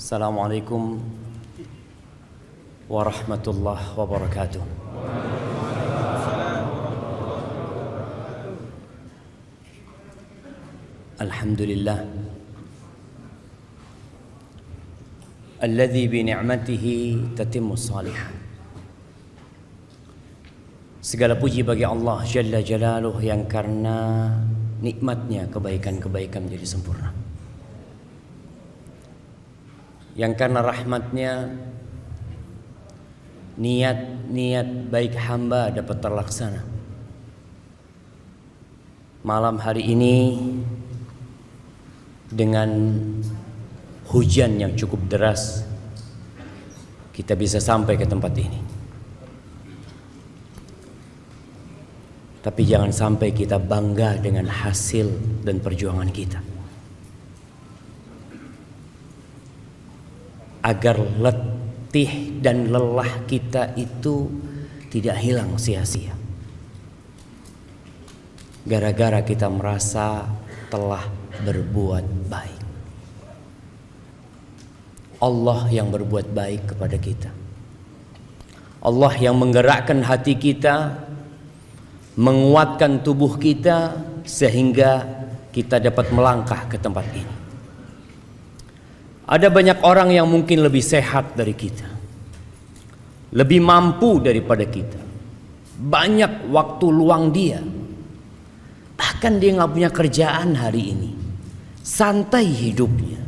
Assalamualaikum warahmatullahi wabarakatuh. Alhamdulillah alladzi bi ni'matihi tatimmus shalihat. Segala puji bagi Allah Jalla Jalaluh yang karena nikmatnya kebaikan-kebaikan menjadi sempurna, yang karena rahmatnya niat-niat baik hamba dapat terlaksana. Malam hari ini dengan hujan yang cukup deras kita bisa sampai ke tempat ini. Tapi jangan sampai kita bangga dengan hasil dan perjuangan kita, agar letih dan lelah kita itu tidak hilang sia-sia gara-gara kita merasa telah berbuat baik. Allah yang berbuat baik kepada kita, Allah yang menggerakkan hati kita, menguatkan tubuh kita sehingga kita dapat melangkah ke tempat ini. Ada banyak orang yang mungkin lebih sehat dari kita, lebih mampu daripada kita, banyak waktu luang dia, bahkan dia nggak punya kerjaan hari ini, santai hidupnya,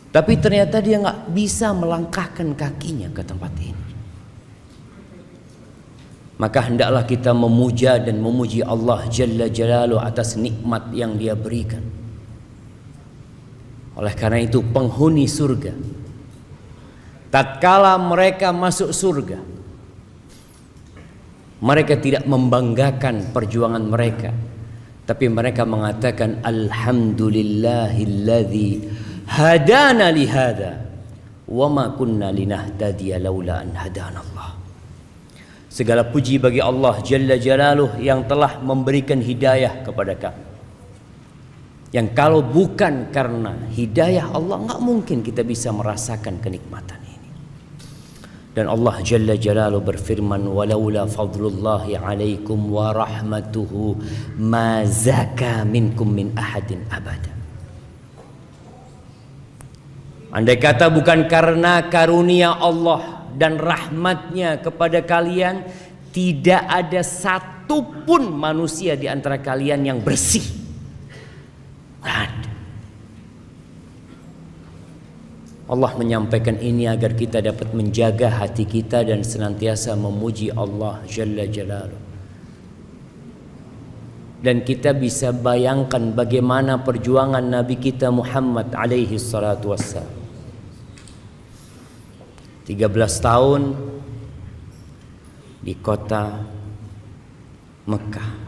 tapi ternyata dia nggak bisa melangkahkan kakinya ke tempat ini. Maka hendaklah kita memuja dan memuji Allah Jalla Jalaluh atas nikmat yang Dia berikan. Oleh karena itu penghuni surga, tatkala mereka masuk surga, mereka tidak membanggakan perjuangan mereka, tapi mereka mengatakan alhamdulillahilladzi hadana lihada wa ma kunna linahtadiya laula an hadanallah. Segala puji bagi Allah Jalla Jalaluh yang telah memberikan hidayah kepada kami, yang kalau bukan karena hidayah Allah nggak mungkin kita bisa merasakan kenikmatan ini. Dan Allah Jalla Jalaluh berfirman, walaula fadlullahi alaikum wa rahmatuhu ma zaka minkum min ahadin abada. Andai kata bukan karena karunia Allah dan rahmatnya kepada kalian, tidak ada satupun manusia di antara kalian yang bersih. Ada. Allah menyampaikan ini agar kita dapat menjaga hati kita dan senantiasa memuji Allah Jalla Jalaluh. Dan kita bisa bayangkan bagaimana perjuangan Nabi kita Muhammad alaihi salatu wassalam. 13 tahun di kota Mekah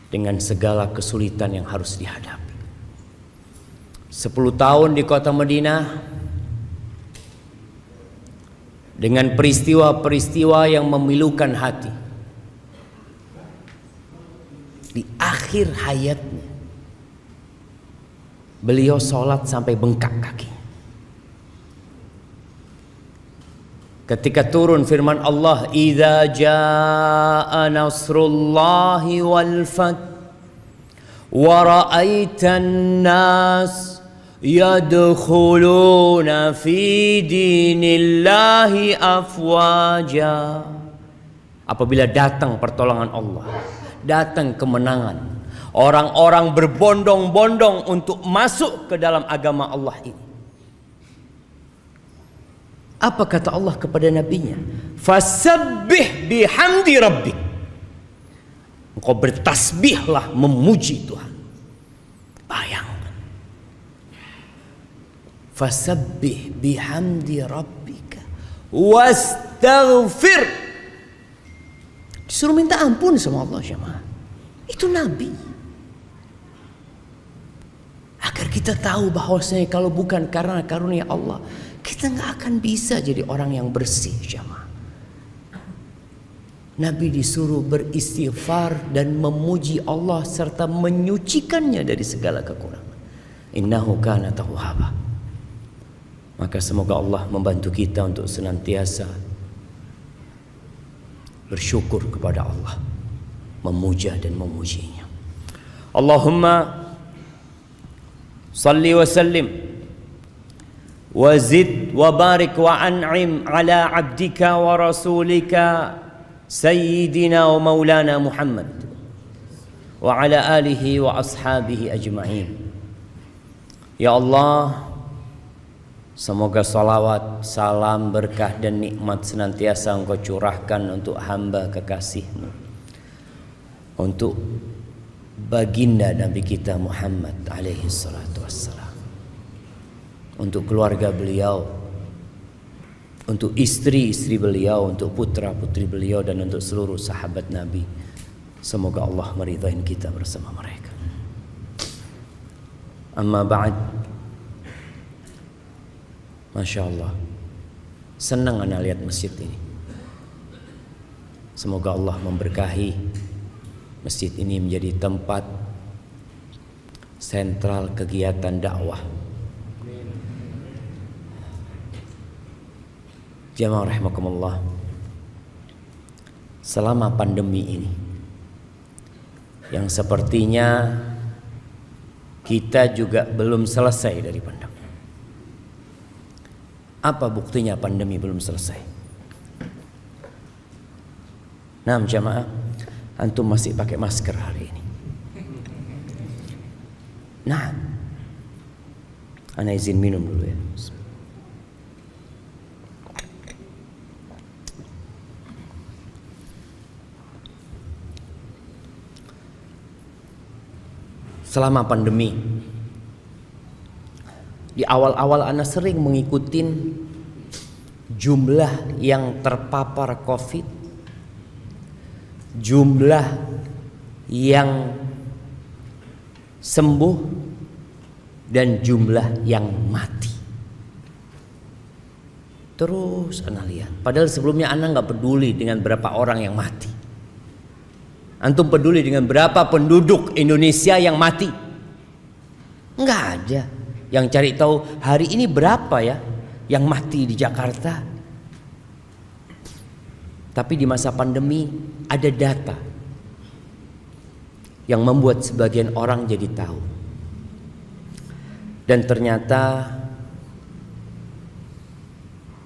dengan segala kesulitan yang harus dihadapi. 10 tahun di kota Madinah dengan peristiwa-peristiwa yang memilukan hati. Di akhir hayatnya beliau sholat sampai bengkak kaki. Ketika turun firman Allah, idza jaa nasrullahi wal fath wa ra'aitan nas yadkhuluna fi dinillahi afwaja. Apabila datang pertolongan Allah, datang kemenangan, orang-orang berbondong-bondong untuk masuk ke dalam agama Allah ini. Apa kata Allah kepada nabinya? Fasabbih bihamdi rabbik. Engkau bertasbihlah memuji Tuhan. Bayangkan. Fasabbih bihamdi rabbika wastaghfir. Disuruh minta ampun sama Allah jemaah. Itu nabi. Agar kita tahu bahwasanya kalau bukan karena karunia Allah, kita nggak akan bisa jadi orang yang bersih jemaah. Nabi disuruh beristighfar dan memuji Allah serta menyucikannya dari segala kekurangan. Innahu kana tawwaba. Maka semoga Allah membantu kita untuk senantiasa bersyukur kepada Allah, memuja dan memujinya. Allahumma salli wa sallim wa zid wa barik wa an'im ala abdika wa rasulika sayyidina wa maulana Muhammad wa ala alihi wa ashabihi ajma'in. Ya Allah, semoga salawat, salam, berkah dan nikmat senantiasa Engkau curahkan untuk hamba kekasih-Mu, untuk baginda Nabi kita Muhammad alaihi salatu wassalam, untuk keluarga beliau, untuk istri-istri beliau, untuk putra-putri beliau, dan untuk seluruh sahabat Nabi. Semoga Allah meridhai kita bersama mereka. Amma ba'd. Masya Allah, senang ana lihat masjid ini. Semoga Allah memberkahi masjid ini menjadi tempat sentral kegiatan dakwah. Jamaah rahimakumullah, selama pandemi ini yang sepertinya kita juga belum selesai dari pandemi. Apa buktinya pandemi belum selesai? Nah, jamaah, antum masih pakai masker hari ini. Nah, ana izin minum dulu ya. Selama pandemi, di awal-awal ana sering mengikuti jumlah yang terpapar COVID, jumlah yang sembuh, dan jumlah yang mati. Terus ana lihat, padahal sebelumnya ana nggak peduli dengan berapa orang yang mati. Antum peduli dengan berapa penduduk Indonesia yang mati? Enggak ada. Yang cari tahu hari ini berapa ya yang mati di Jakarta. Tapi di masa pandemi ada data yang membuat sebagian orang jadi tahu. Dan ternyata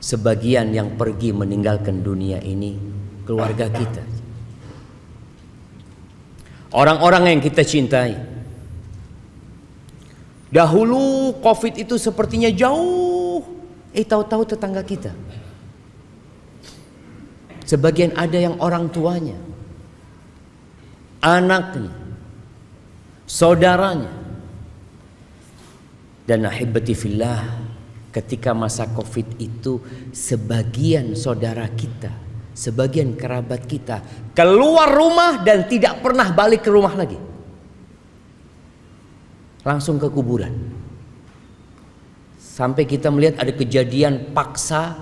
sebagian yang pergi meninggalkan dunia ini keluarga kita. Orang-orang yang kita cintai. Dahulu COVID itu sepertinya jauh, tahu-tahu tetangga kita. Sebagian ada yang orang tuanya, anaknya, saudaranya. Dan ahibati fillah, ketika masa COVID itu sebagian saudara kita, sebagian kerabat kita keluar rumah dan tidak pernah balik ke rumah lagi. Langsung ke kuburan. Sampai kita melihat ada kejadian paksa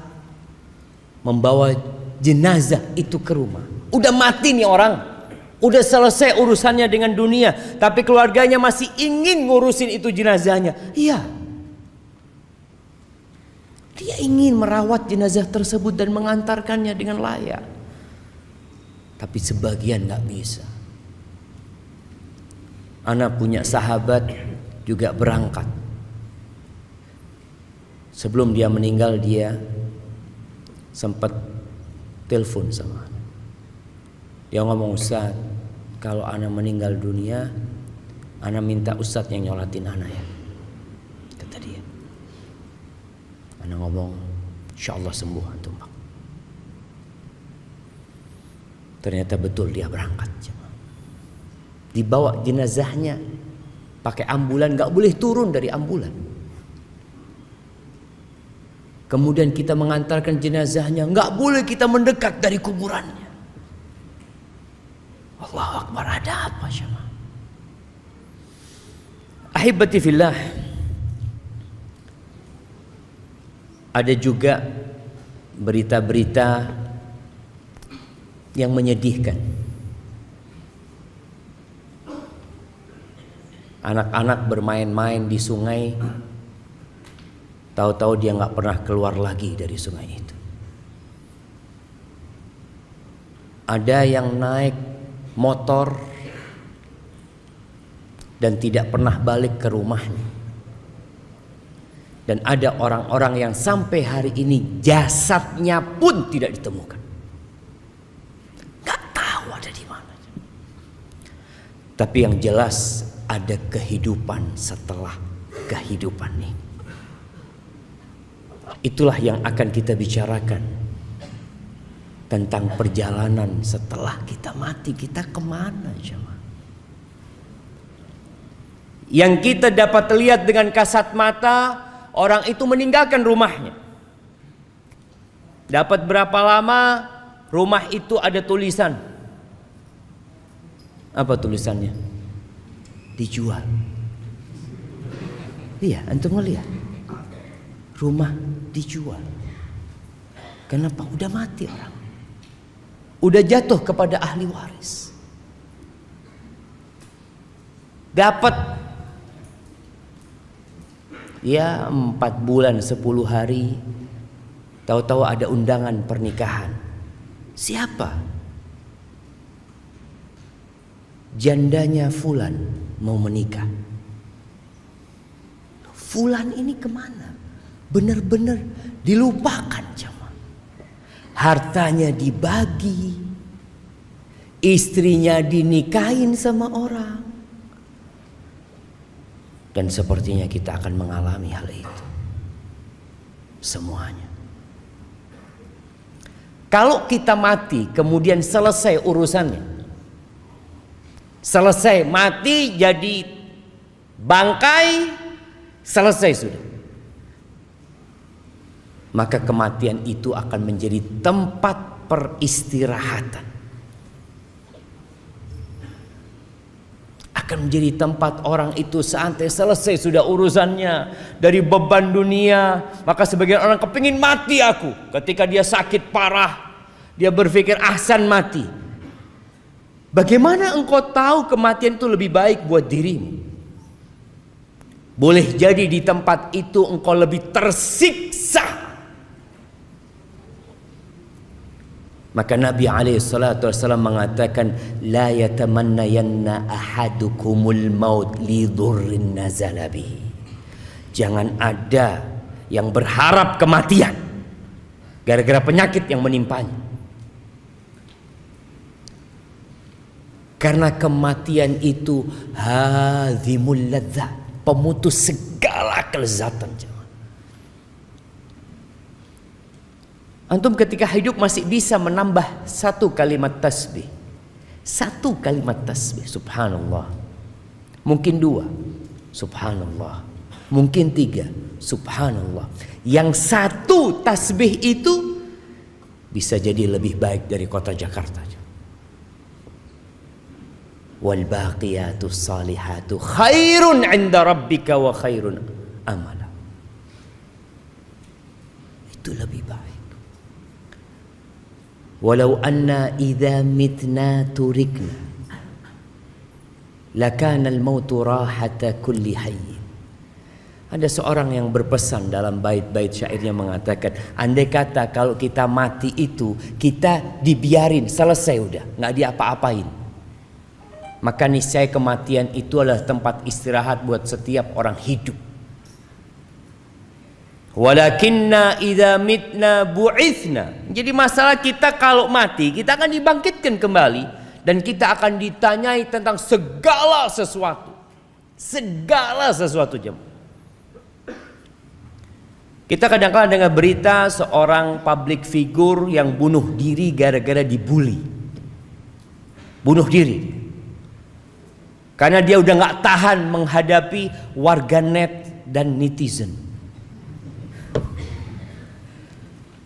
membawa jenazah itu ke rumah. Udah mati nih orang, udah selesai urusannya dengan dunia, tapi keluarganya masih ingin ngurusin itu jenazahnya. Iya, dia ingin merawat jenazah tersebut dan mengantarkannya dengan layak. Tapi sebagian gak bisa. Ana punya sahabat juga berangkat. Sebelum dia meninggal, dia sempat telepon sama ana. Dia ngomong, Ustaz, kalau ana meninggal dunia, ana minta Ustaz yang nyolatin ana ya. Kata dia. Ana ngomong, insyaallah sembuh antum. Ternyata betul dia berangkat. Dibawa jenazahnya pakai ambulan, gak boleh turun dari ambulan. Kemudian kita mengantarkan jenazahnya, gak boleh kita mendekat dari kuburannya. Allahu Akbar, ada apa syama? Ahibati fillah, ada juga berita-berita yang menyedihkan. Anak-anak bermain-main di sungai Tahu-tahu dia nggak pernah keluar lagi dari sungai itu. Ada yang naik motor dan tidak pernah balik ke rumahnya. Dan ada orang-orang yang sampai hari ini jasadnya pun tidak ditemukan. Gak tahu ada di mana. Tapi yang jelas ada kehidupan setelah kehidupan ini. Itulah yang akan kita bicarakan. Tentang perjalanan setelah kita mati. Kita kemana jemaah? Yang kita dapat lihat dengan kasat mata, orang itu meninggalkan rumahnya. Dapat berapa lama, rumah itu ada tulisan. Apa tulisannya? Dijual. Iya, antum melihat. Rumah dijual. Kenapa? Udah mati orang. Udah jatuh kepada ahli waris. Dapat ya 4 bulan 10 hari, tahu-tahu ada undangan pernikahan. Siapa? Jandanya Fulan mau menikah. Fulan ini kemana? Benar-benar dilupakan jemaah. Hartanya dibagi, istrinya dinikahin sama orang. Dan sepertinya kita akan mengalami hal itu. Semuanya. Kalau kita mati kemudian selesai urusannya. Selesai mati jadi bangkai, selesai sudah. Maka kematian itu akan menjadi tempat peristirahatan. Akan menjadi tempat orang itu santai, selesai sudah urusannya dari beban dunia. Maka sebagian orang kepingin mati aku. Ketika dia sakit parah, dia berpikir ahsan mati. Bagaimana engkau tahu kematian itu lebih baik buat dirimu? Boleh jadi di tempat itu engkau lebih tersiksa. Maka Nabi SAW mengatakan, la yatamannayanna ahadukumul maut li dhurrin nazala bihi. Jangan ada yang berharap kematian gara-gara penyakit yang menimpanya. Karena kematian itu hadzimul ladzat, pemutus segala kelezatan. Antum ketika hidup masih bisa menambah 1 kalimat tasbih. 1 kalimat tasbih, subhanallah. Mungkin 2, subhanallah. Mungkin 3, subhanallah. Yang 1 tasbih itu bisa jadi lebih baik dari kota Jakarta. Wal baqiyatus salihatu khairun 'inda rabbika wa khairun amala. Itu lebih baik. Walau anna idza mitna turikna lakana al-mautu rahata kulli hayy. Ada seorang yang berpesan dalam bait-bait syairnya mengatakan, andai kata kalau kita mati itu kita dibiarin selesai udah, nggak diapa-apain, maka niscaya kematian itu adalah tempat istirahat buat setiap orang hidup. Walakinna idza mitna bu'itsna. Jadi masalah kita kalau mati, kita akan dibangkitkan kembali dan kita akan ditanyai tentang segala sesuatu. Segala sesuatu jemaah. Kita kadang-kadang dengar berita seorang public figure yang bunuh diri gara-gara dibully. Bunuh diri. Karena dia udah gak tahan menghadapi warganet dan netizen.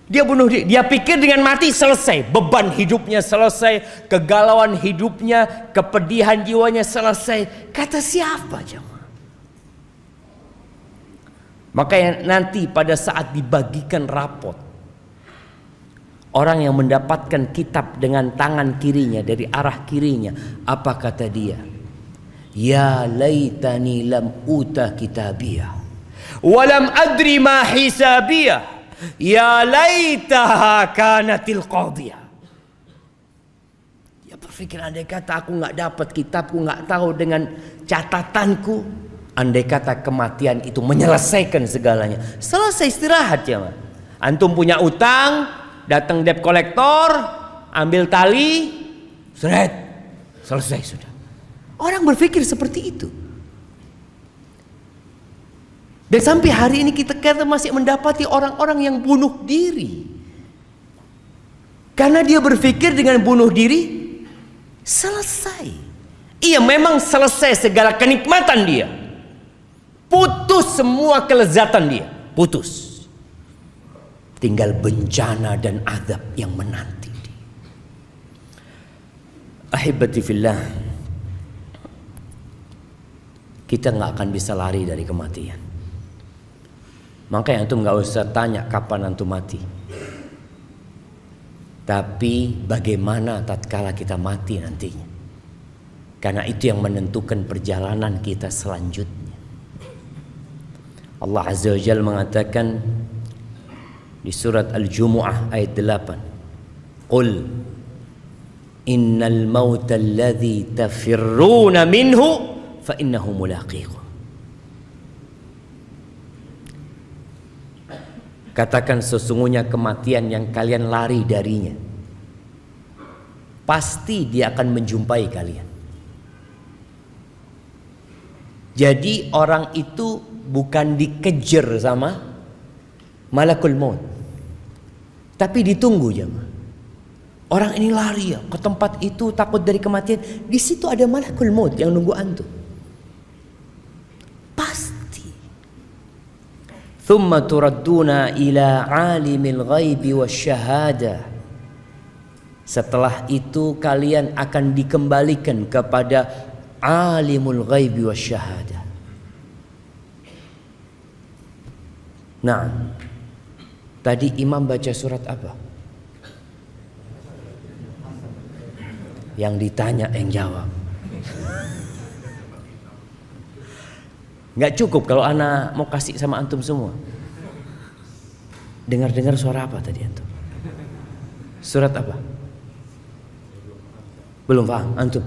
Dia bunuh diri. Dia pikir dengan mati selesai. Beban hidupnya selesai. Kegalauan hidupnya, kepedihan jiwanya selesai. Kata siapa jemaah? Maka nanti pada saat dibagikan rapot, orang yang mendapatkan kitab dengan tangan kirinya, dari arah kirinya, apa kata dia? Ya laitani lam uta kitabiyah. Walam adri ma hisabiyah. Ya laitaha kanatil qadiyah. Dia berpikir, andai kata aku nggak dapat kitabku, nggak tahu dengan catatanku, andai kata kematian itu menyelesaikan segalanya. Selesai, istirahat ya. Antum punya utang, datang debt collector, ambil tali, seret, selesai sudah. Orang berpikir seperti itu. Dan sampai hari ini kita masih mendapati orang-orang yang bunuh diri. Karena dia berpikir dengan bunuh diri selesai. Iya, memang selesai segala kenikmatan dia. Putus semua kelezatan dia, putus. Tinggal bencana dan azab yang menanti dia. Ahibati fillah, kita nggak akan bisa lari dari kematian. Makanya antum nggak usah tanya kapan antum mati, tapi bagaimana tatkala kita mati nantinya. Karena itu yang menentukan perjalanan kita selanjutnya. Allah Azza wa Jalla mengatakan di surat Al-Jumu'ah ayat 8, Qul innal mauta alladhi tafirruna minhu fa innahu mulaqikum. Katakan, sesungguhnya kematian yang kalian lari darinya, pasti dia akan menjumpai kalian. Jadi orang itu bukan dikejar sama malakul maut, tapi ditunggu jemaah. Orang ini lari ya ke tempat itu, takut dari kematian. Di situ ada malakul maut yang nunggu antum. Pasti. Thumma turadduna ila alimil ghaibi wasyahadah. Setelah itu kalian akan dikembalikan kepada alimul ghaibi wasyahadah. Nah, tadi imam baca surat apa? Yang ditanya yang jawab. Nggak cukup kalau ana mau kasih sama antum semua. Dengar-dengar suara apa tadi antum? Surat apa? Belum paham antum?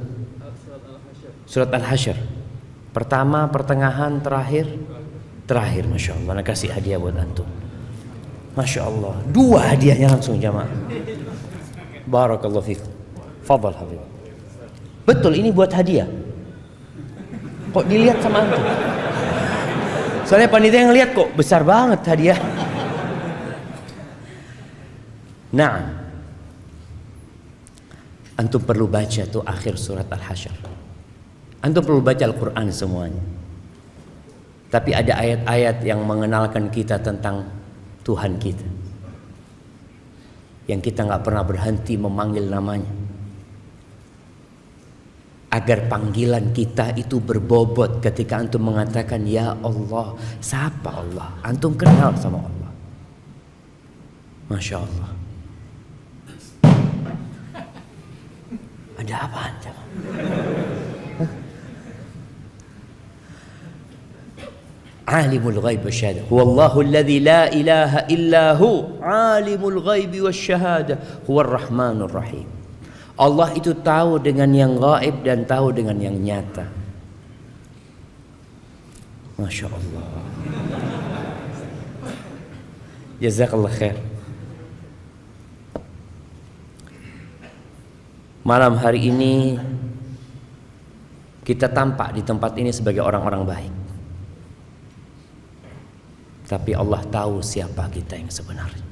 Surat Al-Hasyr. Pertama, pertengahan, terakhir. Terakhir, Masya Allah. Ana kasih hadiah buat antum. Masya Allah. 2 hadiahnya langsung jamaah. Barakallahu fikum. Fadal Habib. Betul, ini buat hadiah. Kok dilihat sama antum? Soalnya panitia yang lihat kok besar banget hadiah. Nah, antum perlu baca tuh akhir surat Al-Hasyr. Antum perlu baca Al-Quran semuanya. Tapi ada ayat-ayat yang mengenalkan kita tentang Tuhan kita, yang kita nggak pernah berhenti memanggil namanya, agar panggilan kita itu berbobot ketika antum mengatakan ya Allah. Siapa Allah? Antum kenal sama Allah. Masya Allah. Ada apa anda? Alimul ghaib wasyahadah. Huwallahu alladzi la ilaha illahu alimul ghaib wasyahadah. Huwar rahmanur rahim. Allah itu tahu dengan yang gaib dan tahu dengan yang nyata. Masya Allah. Jazakallah khair. Malam hari ini kita tampak di tempat ini sebagai orang-orang baik, tapi Allah tahu siapa kita yang sebenarnya.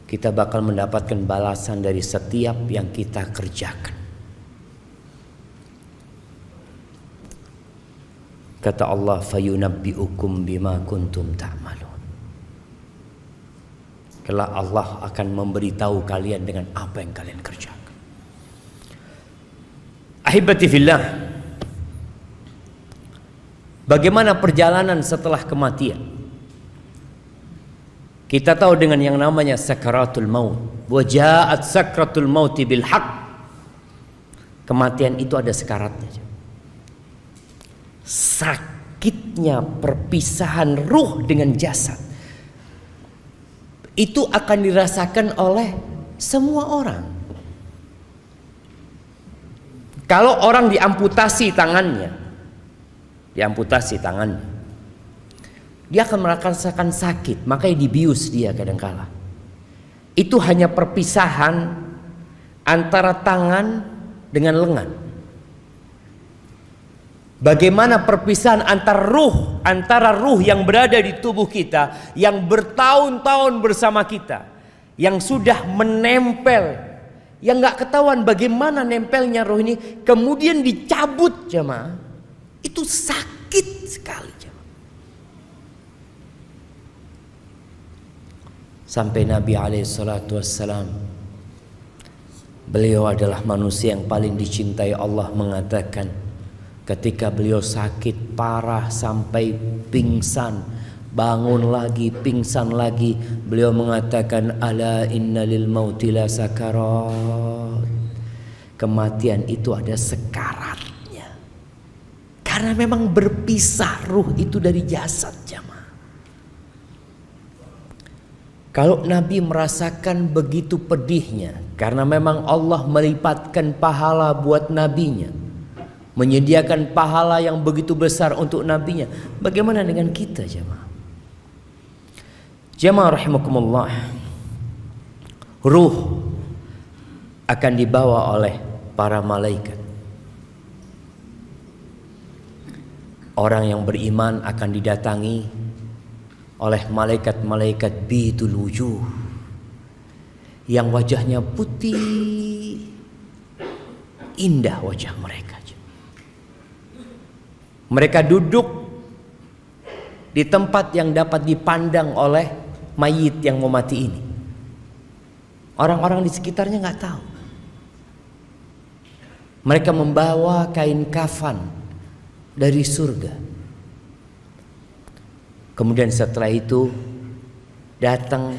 Kita bakal mendapatkan balasan dari setiap yang kita kerjakan. Kata Allah, fayunabbi'ukum bima kuntum ta'malun. Kelak Allah akan memberitahu kalian dengan apa yang kalian kerjakan. Ahibati fillah, bagaimana perjalanan setelah kematian? Kita tahu dengan yang namanya sakaratul maut. Wa ja'at sakratul mauti bil haqq. Kematian itu ada sekaratnya. sakitnya perpisahan ruh dengan jasad itu akan dirasakan oleh semua orang. Kalau orang diamputasi tangannya, dia akan merasakan sakit, makanya dibius dia kadangkala. Itu hanya perpisahan antara tangan dengan lengan. Bagaimana perpisahan antara ruh yang berada di tubuh kita, yang bertahun-tahun bersama kita, yang sudah menempel, yang gak ketahuan bagaimana nempelnya ruh ini, kemudian dicabut jemaah, itu sakit sekali jemaah. Sampai Nabi SAW, beliau adalah manusia yang paling dicintai Allah, mengatakan ketika beliau sakit parah sampai pingsan, bangun lagi, pingsan lagi, beliau mengatakan, ala inna lil mauti la sakarat. Kematian itu ada sekaratnya. Karena memang berpisah ruh itu dari jasad jamaah. Kalau Nabi merasakan begitu pedihnya, karena memang Allah melipatkan pahala buat nabinya, menyediakan pahala yang begitu besar untuk nabinya, bagaimana dengan kita jemaah? Jemaah rahimakumullah, ruh akan dibawa oleh para malaikat. Orang yang beriman akan didatangi oleh malaikat-malaikat bidul wujuh, yang wajahnya putih, indah wajah mereka. Mereka duduk di tempat yang dapat dipandang oleh mayit yang mau mati ini. Orang-orang di sekitarnya nggak tahu. Mereka membawa kain kafan dari surga. Kemudian setelah itu datang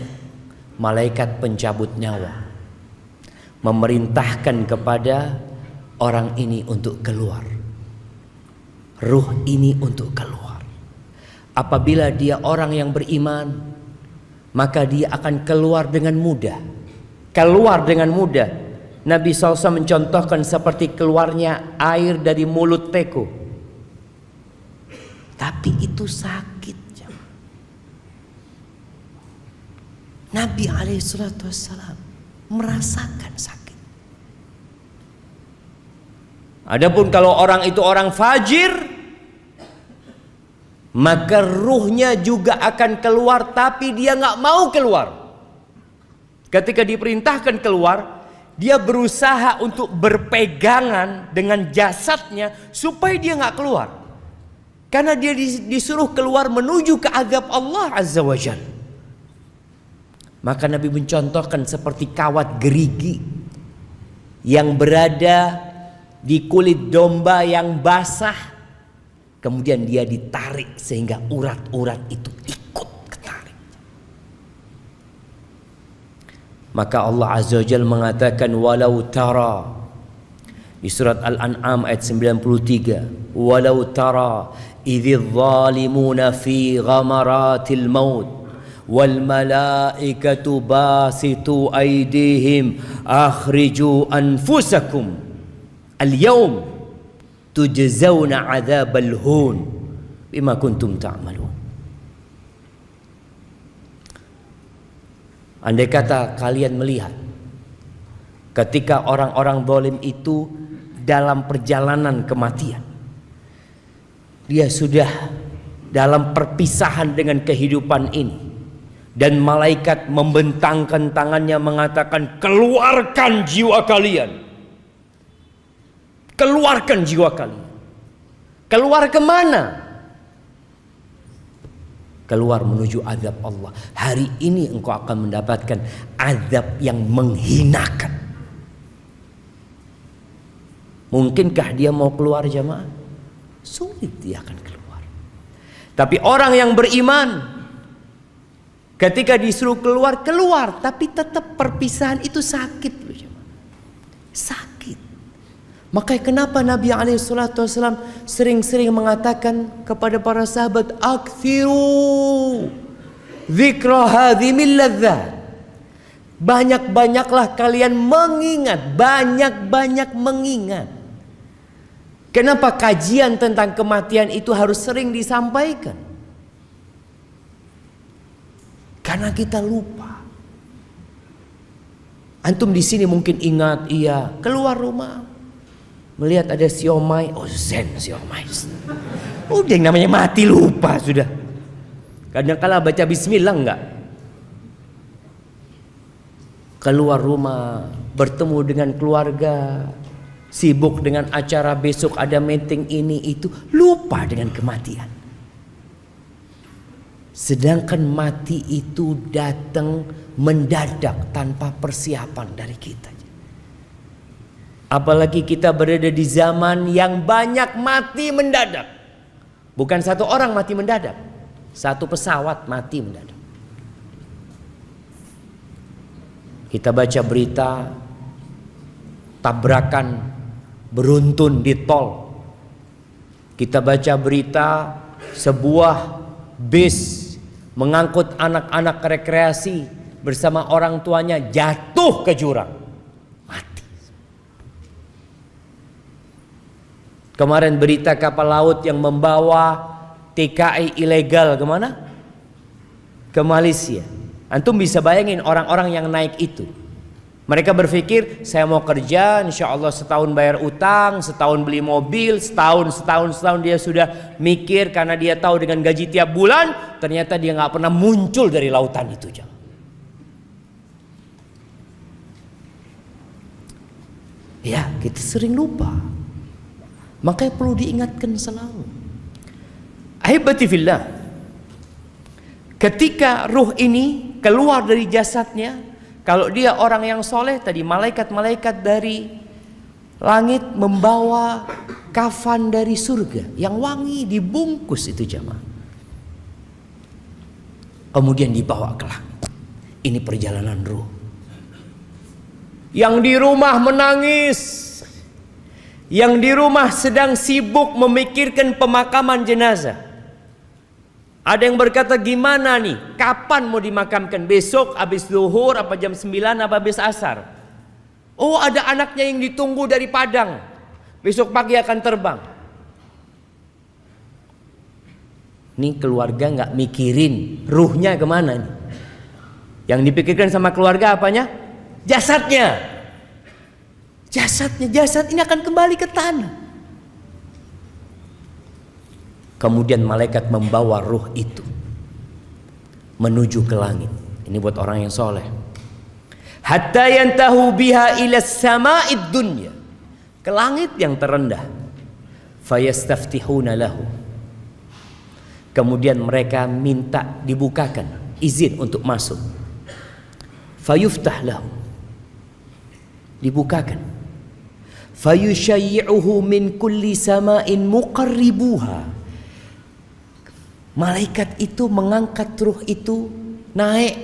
malaikat pencabut nyawa, memerintahkan kepada orang ini untuk keluar. Ruh ini untuk keluar. Apabila dia orang yang beriman, maka dia akan keluar dengan mudah. Keluar dengan mudah. Nabi SAW mencontohkan seperti keluarnya air dari mulut teko. Tapi itu sakit. Nabi SAW merasakan sakit. Adapun kalau orang itu orang fajir, maka ruhnya juga akan keluar, tapi dia nggak mau keluar. Ketika diperintahkan keluar, dia berusaha untuk berpegangan dengan jasadnya supaya dia nggak keluar, karena dia disuruh keluar menuju ke azab Allah Azza wa Jalla. Maka Nabi mencontohkan seperti kawat gerigi yang berada di kulit domba yang basah, kemudian dia ditarik sehingga urat-urat itu ikut ketarik. Maka Allah Azza wa Jalla mengatakan, walau tara, di surat Al-An'am ayat 93, walau tara idz zalimuna fi ghamaratil maut wal malaikatu basitu aydihim akhriju anfusakum al yawm tujzauna adzabal hun bima kuntum ta'malun. Andai kata kalian melihat ketika orang-orang zalim itu dalam perjalanan kematian, dia sudah dalam perpisahan dengan kehidupan ini, dan malaikat membentangkan tangannya mengatakan, keluarkan jiwa kalian. Keluarkan jiwa kalian. Keluar kemana? Keluar menuju azab Allah. Hari ini engkau akan mendapatkan azab yang menghinakan. Mungkinkah dia mau keluar jamaah? Sulit dia akan keluar. Tapi orang yang beriman, ketika disuruh keluar, keluar. Tapi tetap perpisahan itu sakit loh jemaah. Sakit. Maka kenapa Nabi SAW sering-sering mengatakan kepada para sahabat, aktsiru dzikra hadhimil ladzat. Banyak-banyaklah kalian mengingat, banyak-banyak mengingat. Kenapa kajian tentang kematian itu harus sering disampaikan? Karena kita lupa. Antum di sini mungkin ingat, iya, keluar rumah melihat ada siomay, oh zen siomay. Udah yang namanya mati lupa sudah. Kadang-kala baca bismillah enggak. Keluar rumah, bertemu dengan keluarga, sibuk dengan acara besok ada meeting ini itu, lupa dengan kematian. Sedangkan mati itu datang mendadak tanpa persiapan dari kita. Apalagi kita berada di zaman yang banyak mati mendadak. Bukan satu orang mati mendadak, satu pesawat mati mendadak. Kita baca berita tabrakan beruntun di tol. Kita baca berita sebuah bis mengangkut anak-anak rekreasi bersama orang tuanya jatuh ke jurang, mati. Kemarin berita kapal laut yang membawa TKI ilegal kemana? Ke Malaysia. Antum bisa bayangin orang-orang yang naik itu. Mereka berpikir, saya mau kerja, insya Allah setahun bayar utang, setahun beli mobil, setahun dia sudah mikir karena dia tahu dengan gaji tiap bulan, ternyata dia nggak pernah muncul dari lautan itu. Ya, kita sering lupa. Makanya perlu diingatkan selalu. Ahibati fillah, ketika ruh ini keluar dari jasadnya, kalau dia orang yang soleh tadi, malaikat-malaikat dari langit membawa kafan dari surga yang wangi, dibungkus itu jamaah. Kemudian dibawa ke langit. Ini perjalanan ruh. Yang di rumah menangis, yang di rumah sedang sibuk memikirkan pemakaman jenazah. Ada yang berkata, gimana nih, kapan mau dimakamkan? Besok habis zuhur, apa jam 9, apa habis asar? Oh, ada anaknya yang ditunggu dari Padang, besok pagi akan terbang. Nih keluarga nggak mikirin ruhnya kemana nih. Yang dipikirkan sama keluarga apanya? Jasadnya. Jasad ini akan kembali ke tanah. Kemudian malaikat membawa ruh itu menuju ke langit. Ini buat orang yang soleh. Hatta yantahu biha ila sama'id dunya, ke langit yang terendah. Fayastaftihuna lahu, kemudian mereka minta dibukakan izin untuk masuk. Fayuftah lahu, dibukakan. Fayushayyi'uhu min kulli sama'in muqarribuha, malaikat itu mengangkat ruh itu naik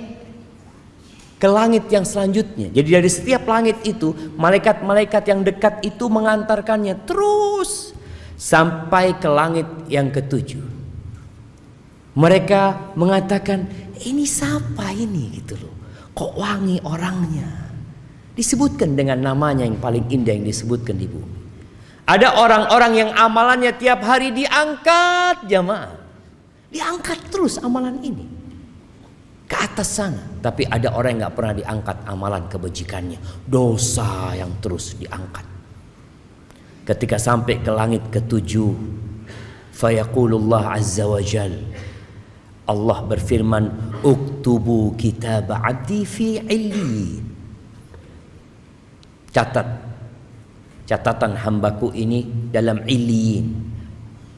ke langit yang selanjutnya. Jadi dari setiap langit itu, malaikat-malaikat yang dekat itu mengantarkannya terus sampai ke langit yang ketujuh. Mereka mengatakan, ini siapa ini gitu loh, kok wangi orangnya. Disebutkan dengan namanya yang paling indah yang disebutkan di bumi. Ada orang-orang yang amalannya tiap hari diangkat jamaah. Diangkat terus amalan ini ke atas sana. Tapi ada orang yang gak pernah diangkat amalan kebajikannya, dosa yang terus diangkat. Ketika sampai ke langit ketujuh, fayaqulullah azza wa jal, Allah berfirman, uktubu kitab abdi fi illiyin, catatan hambaku ini dalam illiyin,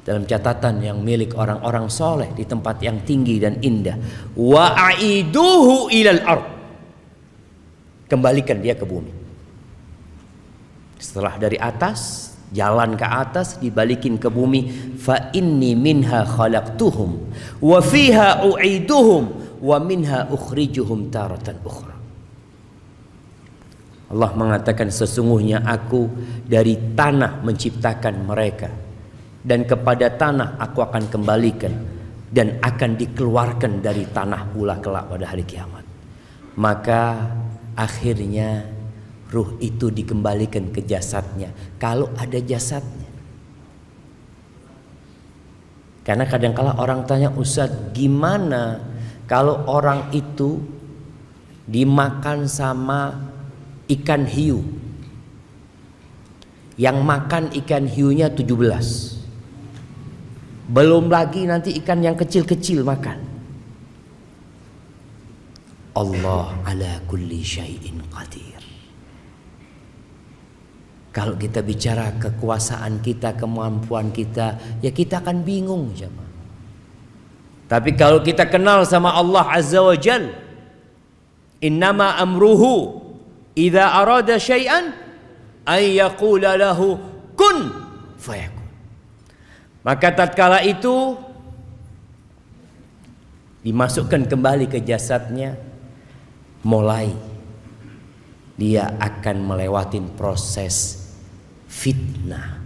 dalam catatan yang milik orang-orang soleh di tempat yang tinggi dan indah. Wa aiduhu ilal ard, kembalikan dia ke bumi. Setelah dari atas, jalan ke atas, dibalikin ke bumi. Fa inni minha khalaqtuhum wa fiha u'iduhum wa minha ukhrijuhum taratan ukhra. Allah mengatakan, sesungguhnya aku dari tanah menciptakan mereka, dan kepada tanah aku akan kembalikan, dan akan dikeluarkan dari tanah pula kelak pada hari kiamat. Maka akhirnya ruh itu dikembalikan ke jasadnya, kalau ada jasadnya. Karena kadang-kala orang tanya, Ustadz, gimana kalau orang itu dimakan sama ikan hiu? Yang makan ikan hiunya 17. Belum lagi nanti ikan yang kecil-kecil makan. Allah ala kulli syai'in qadir. Kalau kita bicara kekuasaan kita, kemampuan kita, ya kita akan bingung jemaah. Tapi kalau kita kenal sama Allah Azza wa Jal, innama amruhu idza arada syai'an ay yaqula lahu kun fayakun. Maka tatkala itu dimasukkan kembali ke jasadnya, mulai dia akan melewati proses fitnah,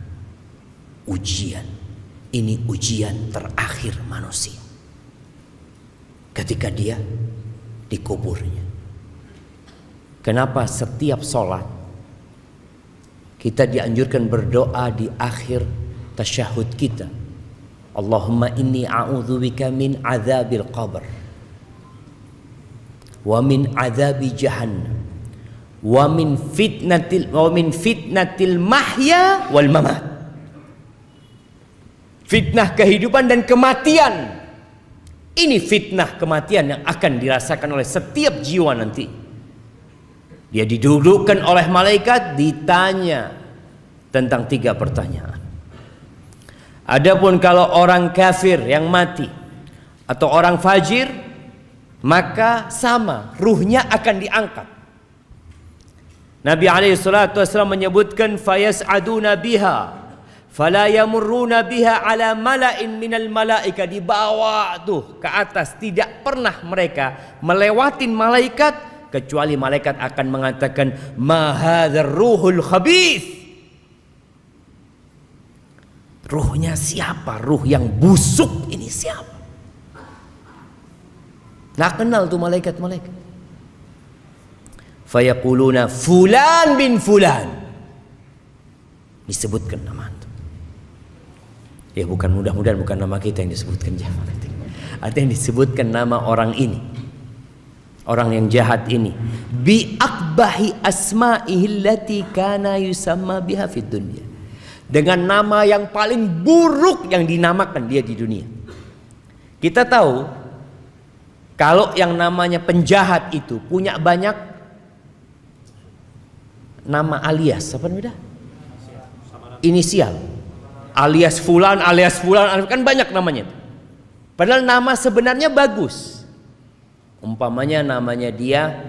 ujian. Ini ujian terakhir manusia ketika dia dikuburnya. Kenapa setiap sholat kita dianjurkan berdoa di akhir tasyahud kita, Allahumma inni a'udzubika min adzabil qabr wa min adzabi jahannam wa min fitnatil mahya wal mamat. Fitnah kehidupan dan kematian. Ini fitnah kematian yang akan dirasakan oleh setiap jiwa nanti. Dia didudukkan oleh malaikat, ditanya tentang 3 pertanyaan. Adapun kalau orang kafir yang mati atau orang fajir, maka sama, ruhnya akan diangkat. Nabi SAW menyebutkan, fayas'aduna biha fala yamurruna biha ala mala'in minal malaika. Dibawa tuh ke atas, tidak pernah mereka melewatin malaikat kecuali malaikat akan mengatakan, ma hadzal ruhul khabith. Ruhnya siapa? Ruh yang busuk ini siapa? Nggak kenal tuh malaikat-malaikat. Fayaquluna fulan bin fulan. Disebutkan nama antum. Ya bukan, mudah-mudahan bukan nama kita yang disebutkan jamaah. Artinya disebutkan nama orang ini. Orang yang jahat ini. Bi akbahi asma'ihi allati kana yusamma biha fid dunya. Dengan nama yang paling buruk yang dinamakan dia di dunia. Kita tahu kalau yang namanya penjahat itu punya banyak nama alias, apa namanya? Inisial. Alias fulan, kan banyak namanya. Padahal nama sebenarnya bagus. Umpamanya namanya dia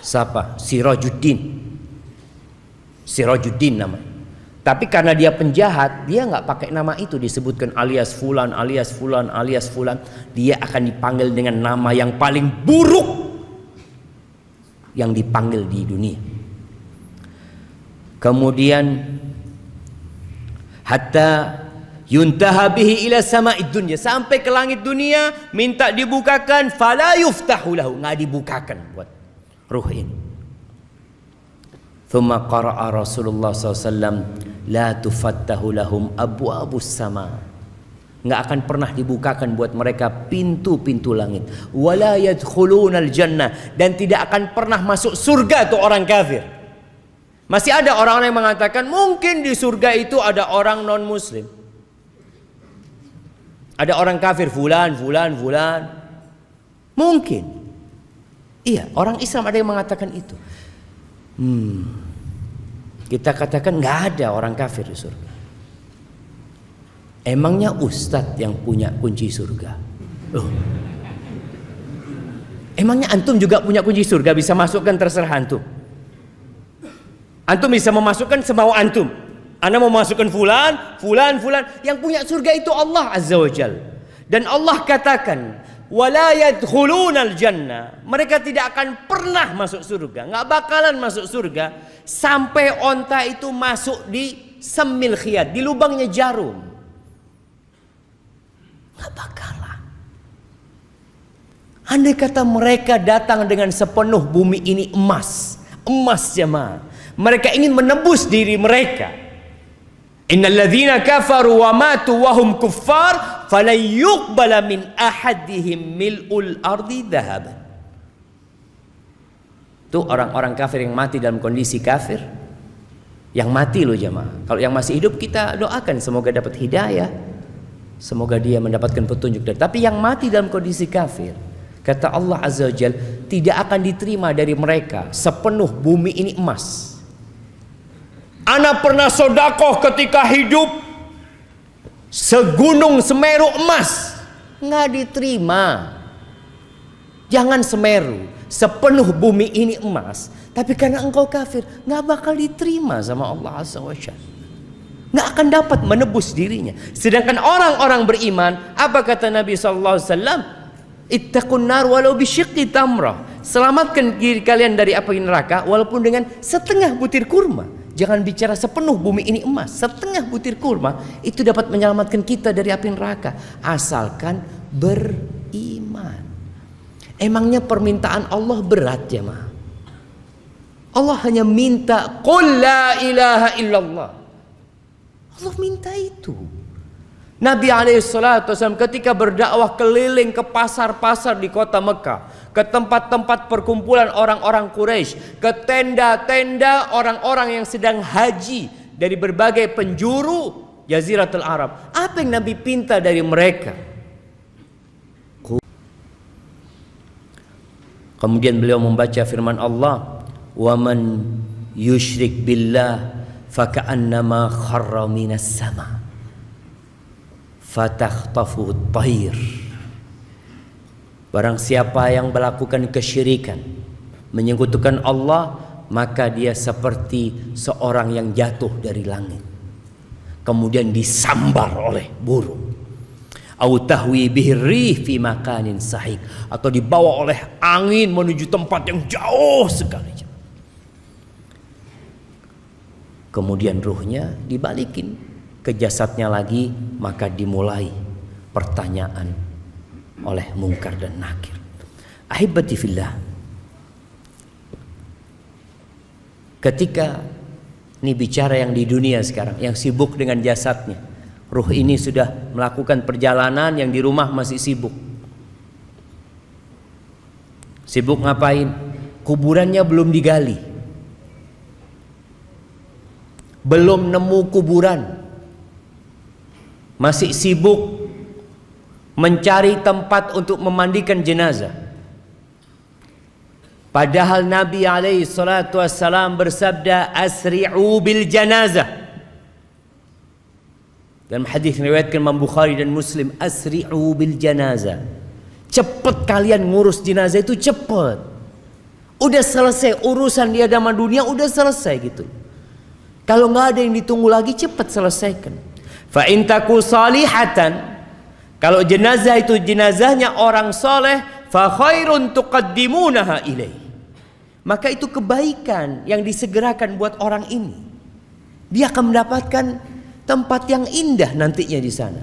siapa? Sirajuddin namanya. Tapi karena dia penjahat, dia nggak pakai nama itu, disebutkan alias fulan. Dia akan dipanggil dengan nama yang paling buruk yang dipanggil di dunia. Kemudian hatta yuntaha bihi ila sama'id dunya, sampai ke langit dunia minta dibukakan, fala yuftahu lahu, nggak dibukakan buat ruh ini. Thumma qara'a Rasulullah SAW, la tufattahu lahum abwabus sama, nggak akan pernah dibukakan buat mereka pintu-pintu langit. Wala yadkhulunal jannah, dan tidak akan pernah masuk surga tuh orang kafir. Masih ada orang-orang yang mengatakan mungkin di surga itu ada orang non muslim, ada orang kafir, fulan. Mungkin iya, orang Islam ada yang mengatakan itu. Kita katakan nggak ada orang kafir di surga. Emangnya ustadz yang punya kunci surga? Emangnya antum juga punya kunci surga, bisa masukkan terserah antum? Antum bisa memasukkan semau antum. Anda mau masukkan fulan. Yang punya surga itu Allah Azza wa Jal. Dan Allah katakan, wala yadkhulunal jannah. Mereka tidak akan pernah masuk surga, nggak bakalan masuk surga sampai onta itu masuk di semil khiyat, di lubangnya jarum. Nggak bakalan. Andai kata mereka datang dengan sepenuh bumi ini emas jemaah, mereka ingin menebus diri mereka. Innal ladzina kafaru wa matu wa hum kuffar falan yuqbala min ahadihim mil'ul ardi dhahaban. Itu orang-orang kafir yang mati dalam kondisi kafir. Yang mati loh jemaah. Kalau yang masih hidup kita doakan semoga dapat hidayah, semoga dia mendapatkan petunjuk. Tapi yang mati dalam kondisi kafir, kata Allah Azza wa Jalla, tidak akan diterima dari mereka sepenuh bumi ini emas. Ana pernah sodakoh ketika hidup segunung Semeru emas, nggak diterima. Jangan Semeru, sepenuh bumi ini emas, tapi karena engkau kafir, nggak bakal diterima sama Allah Azza wa Jalla. Nggak akan dapat menebus dirinya. Sedangkan orang-orang beriman, apa kata Nabi SAW? Ittaqun nar walau bisyiqqi tamrah. Selamatkan diri kalian dari api neraka walaupun dengan setengah butir kurma. Jangan bicara sepenuh bumi ini emas, setengah butir kurma itu dapat menyelamatkan kita dari api neraka, asalkan beriman. Emangnya permintaan Allah berat ya ma? Allah hanya minta qul la ilaha illallah. Allah minta itu. Nabi SAW ketika berdakwah keliling ke pasar-pasar di kota Mekah, ke tempat-tempat perkumpulan orang-orang Quraisy, ke tenda-tenda orang-orang yang sedang haji dari berbagai penjuru Jaziratul Arab. Apa yang Nabi pinta dari mereka? Kemudian beliau membaca firman Allah, "Wa man yusyrik billah faka'annama kharra minas sama fatakhtafu at-tayr." Barang siapa yang melakukan kesyirikan, menyekutukan Allah, maka dia seperti seorang yang jatuh dari langit, kemudian disambar oleh burung. Au tahwi bihi rih fi makanin sahik, atau dibawa oleh angin menuju tempat yang jauh sekali. Kemudian ruhnya dibalikin ke jasadnya lagi, maka dimulai pertanyaan oleh Munkar dan Nakir. Ahibati fillah, ketika ini bicara yang di dunia sekarang, yang sibuk dengan jasadnya, ruh ini sudah melakukan perjalanan, yang di rumah masih sibuk. Sibuk ngapain? Kuburannya belum digali, belum nemu kuburan, masih sibuk mencari tempat untuk memandikan jenazah. Padahal Nabi SAW bersabda, asri'u bil janazah. Dalam hadis riwayatkan Imam Bukhari dan Muslim, asri'u bil janazah. Cepat kalian ngurus jenazah itu, cepat. Udah selesai urusan di hadapan dunia, udah selesai gitu. Kalau nggak ada yang ditunggu lagi, cepat selesaikan. Fa in taku salihatan, kalau jenazah itu jenazahnya orang soleh, fa khairun tuqaddimunaha ilaih, maka itu kebaikan yang disegerakan buat orang ini. Dia akan mendapatkan tempat yang indah nantinya di sana.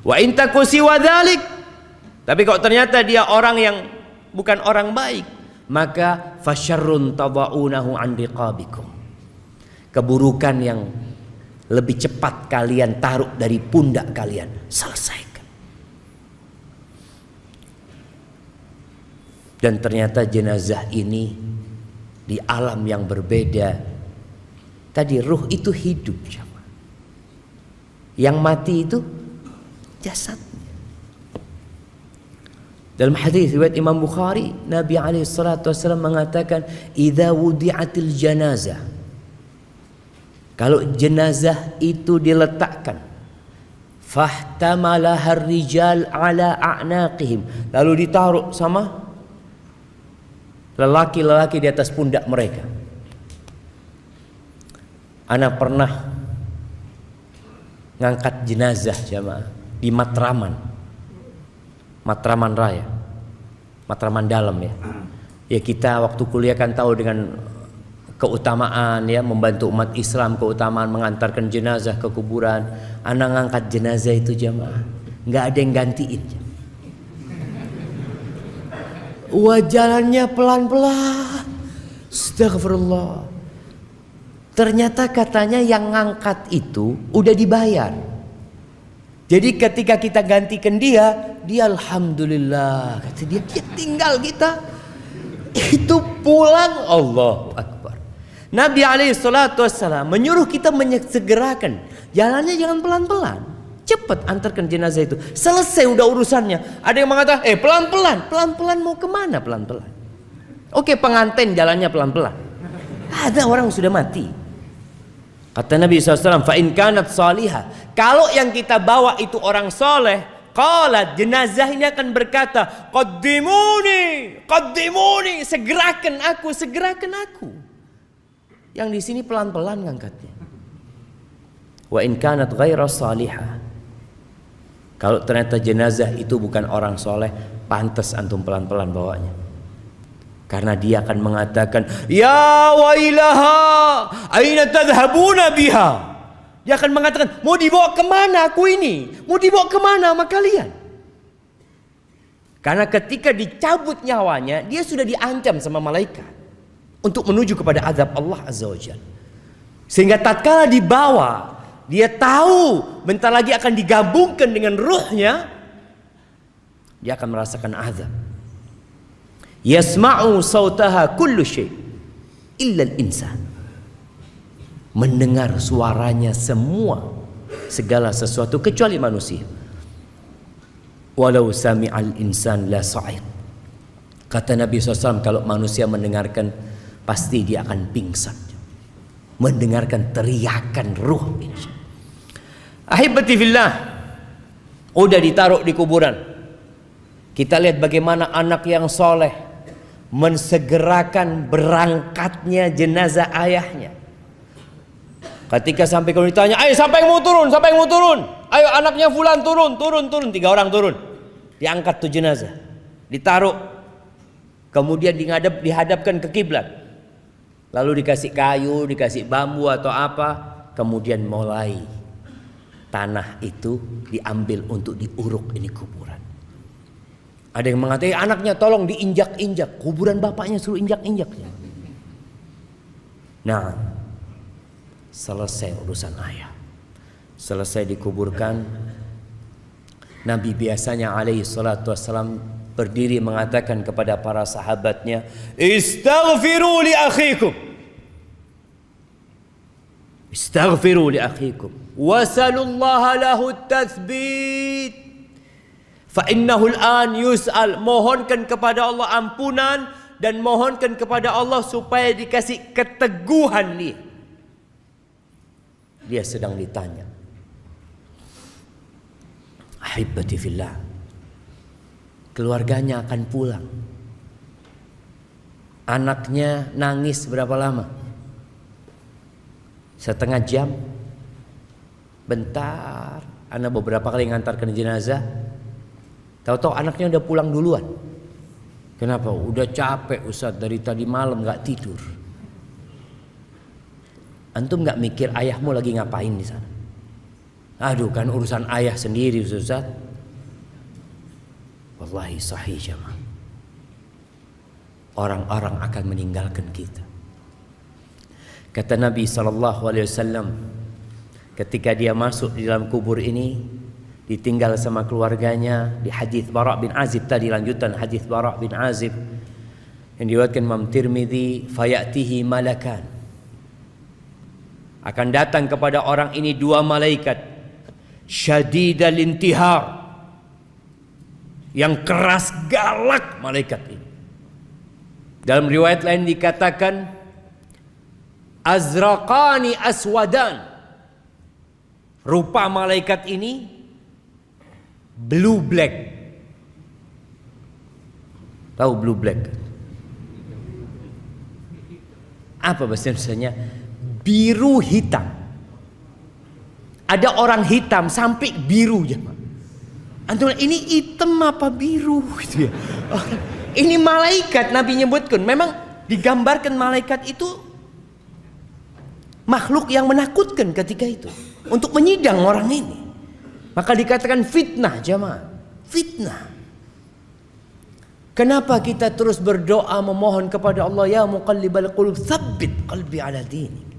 Wa in taku siwa dzalik, tapi kalau ternyata dia orang yang bukan orang baik, maka fasyarrun tadaunahu an riqabikum, keburukan yang lebih cepat kalian taruh dari pundak kalian, selesaikan. Dan ternyata jenazah ini di alam yang berbeda. Tadi ruh itu hidup, yang mati itu jasadnya. Dalam hadis riwayat Imam Bukhari, Nabi SAW mengatakan, idza wudi'atil janazah, kalau jenazah itu diletakkan, fahtamalaha ar-rijal ala a'naqihim, lalu ditaruh sama lelaki-lelaki di atas pundak mereka. Ana pernah ngangkat jenazah jamaah di Matraman Raya. Matraman dalam ya. Ya kita waktu kuliah kan tahu dengan keutamaan ya membantu umat Islam, keutamaan mengantarkan jenazah ke kuburan. Anak ngangkat jenazah itu jamaah, nggak ada yang gantiin. Wah jalannya pelan-pelan. Astagfirullah. Ternyata katanya yang ngangkat itu udah dibayar. Jadi ketika kita gantikan dia alhamdulillah kata dia tinggal kita itu pulang. Allahu Akbar. Nabi SAW menyuruh kita menyegerakan jalannya, jangan pelan-pelan, cepat antarkan jenazah itu, selesai udah urusannya. Ada yang mengatakan pelan-pelan mau kemana pelan-pelan? Oke, pengantin jalannya pelan-pelan, ada orang sudah mati. Kata Nabi SAW, fa in kanat salihah, kalau yang kita bawa itu orang soleh, qalat, jenazah ini akan berkata, qaddimuni, segerakan aku. Yang di sini pelan-pelan ngangkatnya. Wa in kanat ghaira salihah, kalau ternyata jenazah itu bukan orang soleh, pantas antum pelan-pelan bawanya. Karena dia akan mengatakan, ya wailaha, aina tadhhabuna biha. Dia akan mengatakan, mau dibawa kemana aku ini? Mau dibawa kemana sama kalian? Karena ketika dicabut nyawanya, dia sudah diancam sama malaikat untuk menuju kepada azab Allah Azza wa Jalla. Sehingga tatkala dibawa, dia tahu bentar lagi akan digabungkan dengan ruhnya, dia akan merasakan azab. Yasma'u sautaha kullu syai' illa al-insan. Mendengar suaranya segala sesuatu kecuali manusia. Walau sami'al insan la sa'id. Kata Nabi SAW, kalau manusia mendengarkan pasti dia akan pingsan. Mendengarkan teriakan ruh ini. Ahibati fillah, udah ditaruh di kuburan. Kita lihat bagaimana anak yang soleh mensegerakan berangkatnya jenazah ayahnya. Ketika sampai kalau ditanya, ayo siapa yang mau turun? Ayo anaknya fulan turun. 3 orang turun. Diangkat tuh jenazah, ditaruh, kemudian dihadapkan ke kiblat. Lalu dikasih kayu, dikasih bambu atau apa, kemudian mulai tanah itu diambil untuk diuruk ini kuburan. Ada yang mengatakan anaknya tolong diinjak-injak, kuburan bapaknya suruh injak-injak. Nah, selesai urusan ayah, selesai dikuburkan. Nabi biasanya alaihi salatu wassalam berdiri mengatakan kepada para sahabatnya, istaghfiru li akhikum wasalullaha lahu at-tathbit fa innahu al-an yus'al. Mohonkan kepada Allah ampunan dan mohonkan kepada Allah supaya dikasih keteguhan dia sedang ditanya. Ahibati fillah, keluarganya akan pulang. Anaknya nangis berapa lama? Setengah jam? Bentar. Anak beberapa kali ngantarkan jenazah, tahu-tahu anaknya udah pulang duluan. Kenapa? Udah capek Ustaz, dari tadi malam gak tidur. Antum gak mikir ayahmu lagi ngapain di sana? Aduh, kan urusan ayah sendiri Ustaz. Wallahi sahih jamaah. Orang-orang akan meninggalkan kita. Kata Nabi SAW, ketika dia masuk di dalam kubur ini, ditinggal sama keluarganya. Di hadis Bara' bin Azib tadi, lanjutan hadis Bara' bin Azib yang diriwayatkan Imam Tirmidzi, fayatihi malakan, akan datang kepada orang ini 2 malaikat, syadidal intihar, yang keras galak malaikat ini. Dalam riwayat lain dikatakan azraqani aswadan, rupa malaikat ini blue black. Tahu blue black? Apa bahasa Indonesianya? Biru hitam. Ada orang hitam sampai biru ya, Pak. Antum ini hitam apa biru gitu ya? Ini malaikat Nabi nyebutkan. Memang digambarkan malaikat itu makhluk yang menakutkan ketika itu untuk menyidang orang ini. Maka dikatakan fitnah jamaah. Fitnah. Kenapa kita terus berdoa memohon kepada Allah, ya muqallibal qulub tsabbit qalbi ala dinik.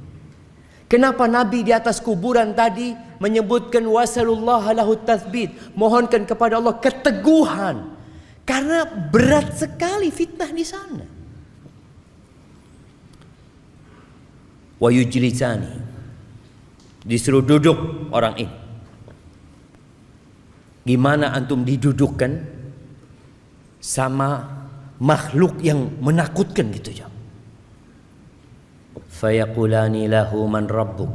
Kenapa Nabi di atas kuburan tadi menyebutkan wasallallahu lahu tatsbit, mohonkan kepada Allah keteguhan, karena berat sekali fitnah di sana. Wa yujlisani, disuruh duduk orang ini. Gimana antum didudukkan sama makhluk yang menakutkan gitu ya? Fayaqulani lahu man rabbuk,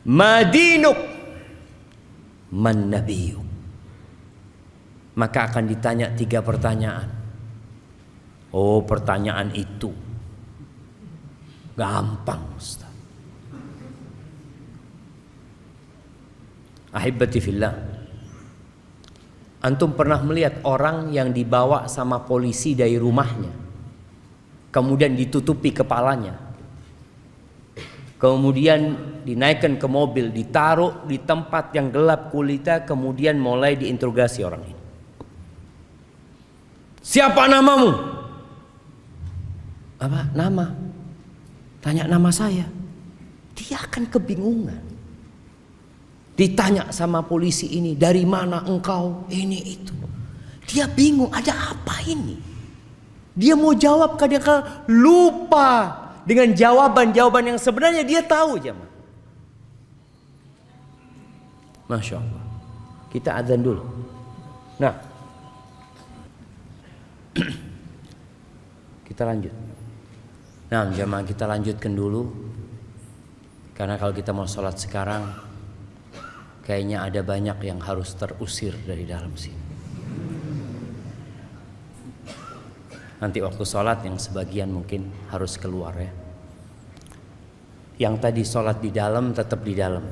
ma dinuk, man nabiyuk. Maka akan ditanya 3 pertanyaan. Oh, pertanyaan itu gampang, Ustaz. Ahibati fillah, antum pernah melihat orang yang dibawa sama polisi dari rumahnya, kemudian ditutupi kepalanya, kemudian dinaikkan ke mobil, ditaruh di tempat yang gelap kulita, kemudian mulai diinterogasi orang ini. Siapa namamu? Apa? Nama. Tanya nama saya. Dia akan kebingungan. Ditanya sama polisi ini, dari mana engkau? Ini itu. Dia bingung, ada apa ini? Dia mau jawab, kadang-kadang lupa dengan jawaban-jawaban yang sebenarnya dia tahu jemaah. Masya Allah. Kita azan dulu. Nah, kita lanjut. Nah jemaah, kita lanjutkan dulu. Karena kalau kita mau sholat sekarang, kayaknya ada banyak yang harus terusir dari dalam sini. Nanti waktu sholat yang sebagian mungkin harus keluar ya. Yang tadi sholat di dalam tetap di dalam.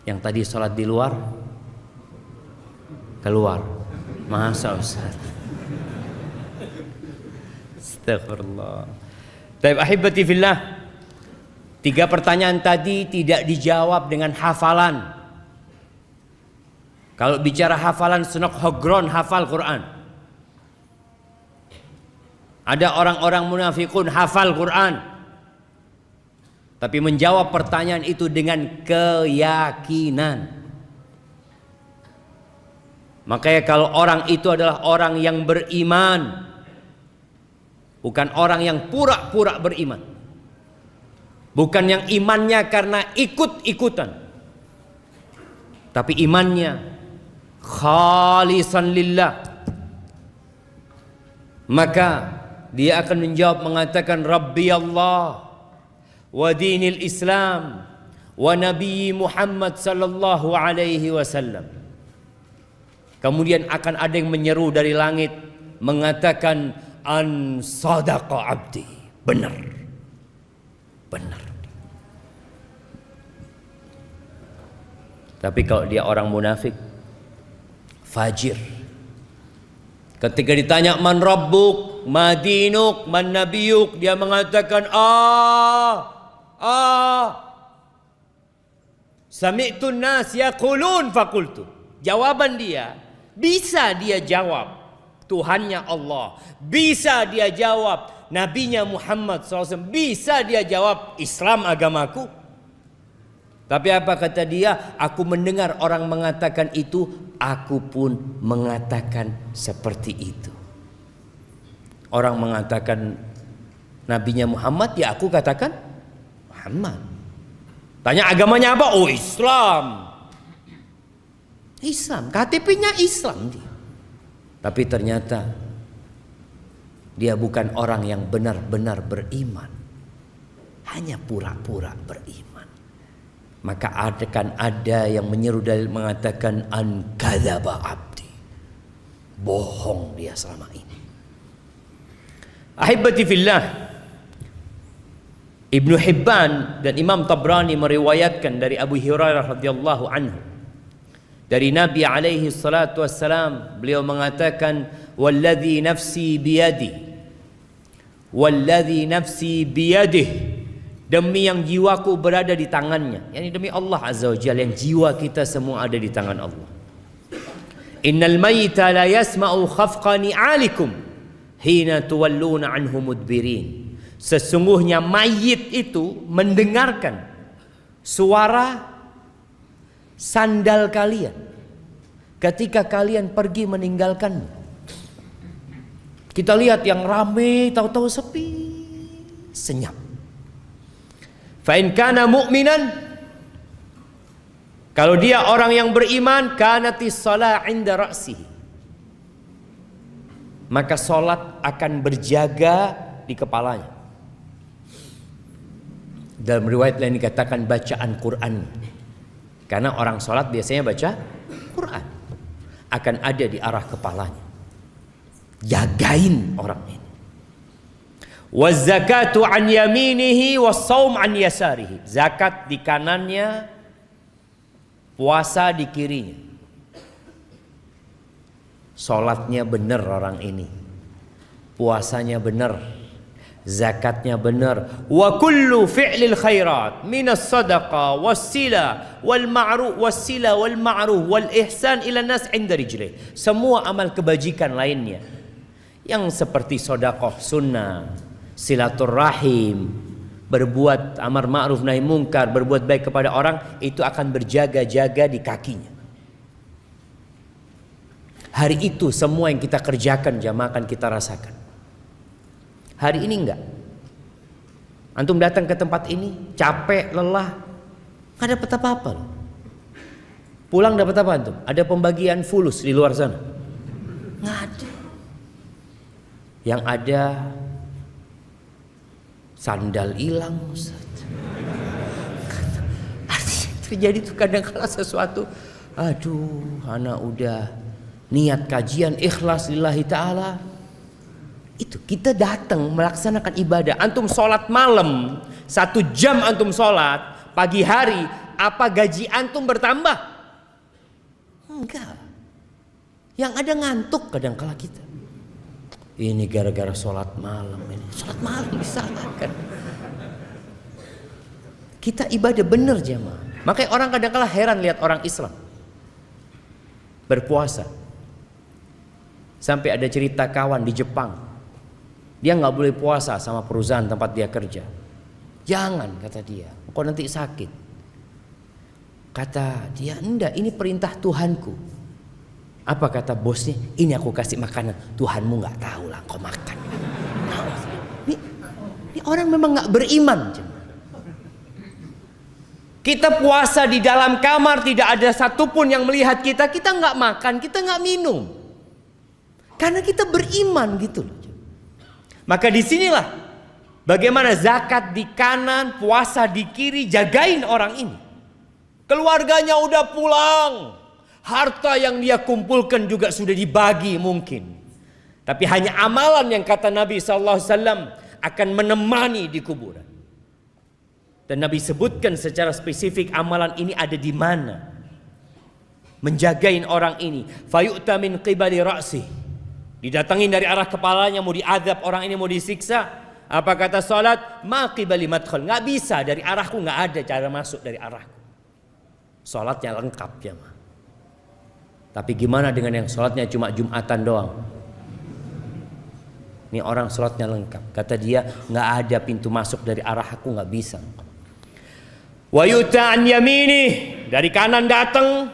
Yang tadi sholat di luar keluar. Masa Ustaz? Astagfirullah. Baik ahibati fillah, 3 pertanyaan tadi tidak dijawab dengan hafalan. Kalau bicara hafalan, senok hogron hafal Quran. Ada orang-orang munafikun hafal Quran, tapi menjawab pertanyaan itu dengan keyakinan. Makanya kalau orang itu adalah orang yang beriman, bukan orang yang pura-pura beriman, bukan yang imannya karena ikut-ikutan, tapi imannya khalisan lillah, maka dia akan menjawab mengatakan Rabbi Allah wa dinil Islam wa Nabi Muhammad sallallahu alaihi wasallam. Kemudian akan ada yang menyeru dari langit mengatakan an sadaqa abdi, benar. Benar. Tapi kalau dia orang munafik, fajir, ketika ditanya man rabbuk, ma dinuk, man nabiyuk, dia mengatakan sami'tun nas yaqulun faqultu. Jawaban dia, bisa dia jawab Tuhannya Allah, bisa dia jawab Nabinya Muhammad SAW, bisa dia jawab Islam agamaku. Tapi apa kata dia? Aku mendengar orang mengatakan itu, aku pun mengatakan seperti itu. Orang mengatakan Nabinya Muhammad, ya aku katakan Muhammad. Tanya agamanya apa? Oh Islam. Islam, KTP-nya Islam dia. Tapi ternyata dia bukan orang yang benar-benar beriman, hanya pura-pura beriman. Maka akan ada yang menyeru dalil mengatakan an kadzaba abdi, bohong dia selama ini. Ahibati fillah, Ibnu Hibban dan Imam Tabrani meriwayatkan dari Abu Hurairah radhiyallahu anhu, dari Nabi alaihi salatu wassalam, beliau mengatakan walladzi nafsi biyadi, walladzi nafsi biyadih, demi yang jiwaku berada di tangannya, yakni demi Allah Azza wa Jalla, yang jiwa kita semua ada di tangan Allah. Innal mayyita la yasma'u khafqa ni'alikum hina tuwalluna anhu mudbirin. Sesungguhnya mayit itu mendengarkan suara sandal kalian ketika kalian pergi meninggalkannya. Kita lihat yang rame, tahu-tahu sepi, senyap. Fa in kana mu'minan, kalau dia orang yang beriman, kanatis shalah 'inda ra'sihi, maka salat akan berjaga di kepalanya. Dalam riwayat lain dikatakan bacaan Quran, karena orang salat biasanya baca Quran, akan ada di arah kepalanya. Jagain orang ini. Waz zakatu an yaminihi was shaum an yasarihi. Zakat di kanannya, puasa di kirinya. Salatnya benar orang ini, puasanya benar, zakatnya benar. Wa kullu fi'lil khairat minas sadaqah wassila wal ma'ruf wassila wal ma'ruf wal ihsan ila nas 'inda rijlih. Semua amal kebajikan lainnya yang seperti sedekah sunnah, silaturahim, berbuat amar ma'ruf nahi mungkar, berbuat baik kepada orang, itu akan berjaga-jaga di kakinya. Hari itu semua yang kita kerjakan jamaah akan kita rasakan. Hari ini enggak. Antum datang ke tempat ini capek, lelah, enggak dapat apa-apa loh. Pulang dapat apa antum? Ada pembagian fulus di luar sana? Enggak ada. Yang ada sandal hilang, Ustaz. Terjadi tuh kadang-kala sesuatu, aduh, anak udah niat kajian ikhlas lillahi ta'ala, itu kita datang melaksanakan ibadah. Antum sholat malam 1 jam, antum sholat pagi hari, apa gaji antum bertambah? Enggak. Yang ada ngantuk kadang-kala kita. Ini gara-gara sholat malam ini. Sholat malam disalahkan. Kita ibadah benar jemaah. Makanya orang kadang-kala heran lihat orang Islam berpuasa. Sampai ada cerita kawan di Jepang, dia nggak boleh puasa sama perusahaan tempat dia kerja. Jangan, kata dia, kok nanti sakit. Kata dia, enggak, ini perintah Tuhanku. Apa kata bosnya? Ini aku kasih makanan, Tuhanmu nggak tahu lah, kau makan. Ini orang memang nggak beriman. Kita puasa di dalam kamar, tidak ada satupun yang melihat kita. Kita nggak makan, kita nggak minum, karena kita beriman gitu loh. Maka disinilah bagaimana zakat di kanan, puasa di kiri, jagain orang ini. Keluarganya udah pulang, harta yang dia kumpulkan juga sudah dibagi mungkin. Tapi hanya amalan yang kata Nabi SAW akan menemani di kuburan. Dan Nabi sebutkan secara spesifik amalan ini ada di mana. Menjagain orang ini. Fayu'ta min qibali ra'sih. Didatangin dari arah kepalanya, mau diadab orang ini, mau disiksa. Apa kata salat? Ma qibali madkhal. Nggak bisa, dari arahku nggak ada cara masuk dari arahku. Salatnya lengkap ya ma. Tapi gimana dengan yang sholatnya cuma Jumatan doang? Ini orang sholatnya lengkap. Kata dia, nggak ada pintu masuk dari arah aku, nggak bisa. Wa yuta an yamini, dari kanan datang.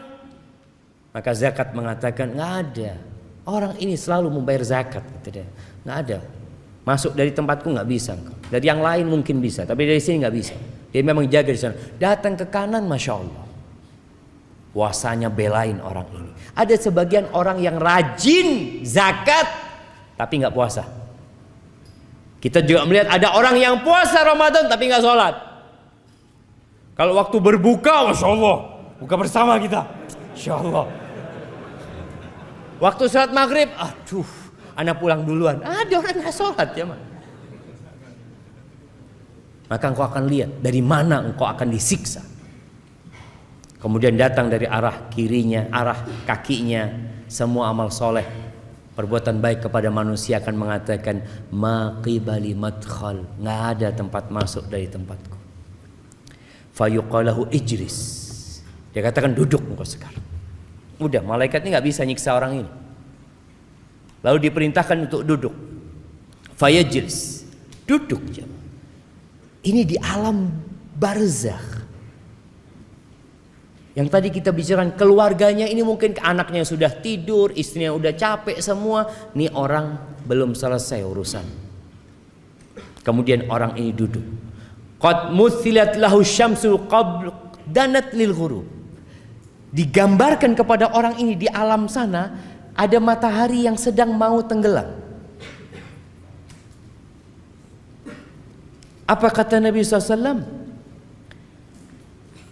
Maka zakat mengatakan nggak ada. Orang ini selalu membayar zakat. Kata dia, nggak ada. Masuk dari tempatku nggak bisa. Dari yang lain mungkin bisa, tapi dari sini nggak bisa. Dia memang jaga di sana. Datang ke kanan, masya Allah. Puasanya belain orang ini. Ada sebagian orang yang rajin zakat tapi nggak puasa. Kita juga melihat ada orang yang puasa Ramadan tapi nggak sholat. Kalau waktu berbuka, masya Allah, buka bersama kita, insya Allah. Waktu sholat maghrib, aduh, anak pulang duluan. Ada orang nggak sholat ya man. Maka engkau akan lihat dari mana engkau akan disiksa. Kemudian datang dari arah kirinya, arah kakinya, semua amal soleh. perbuatan baik kepada manusia akan mengatakan ma qibali madkhal, nggak ada tempat masuk dari tempatku. Fayuqalahu ijlis, dia katakan duduk engkau sekarang. Udah, malaikat ini nggak bisa nyiksa orang ini. Lalu diperintahkan untuk duduk. Fayajlis, duduk. Ini di alam barzakh. Yang tadi kita bicarakan keluarganya ini mungkin anaknya sudah tidur, istrinya udah capek semua. Nih orang belum selesai urusan. Kemudian orang ini duduk. Qad muthilat lahu syamsu qabl danat lil ghurub. Digambarkan kepada orang ini di alam sana ada matahari yang sedang mau tenggelam. Apa kata Nabi SAW?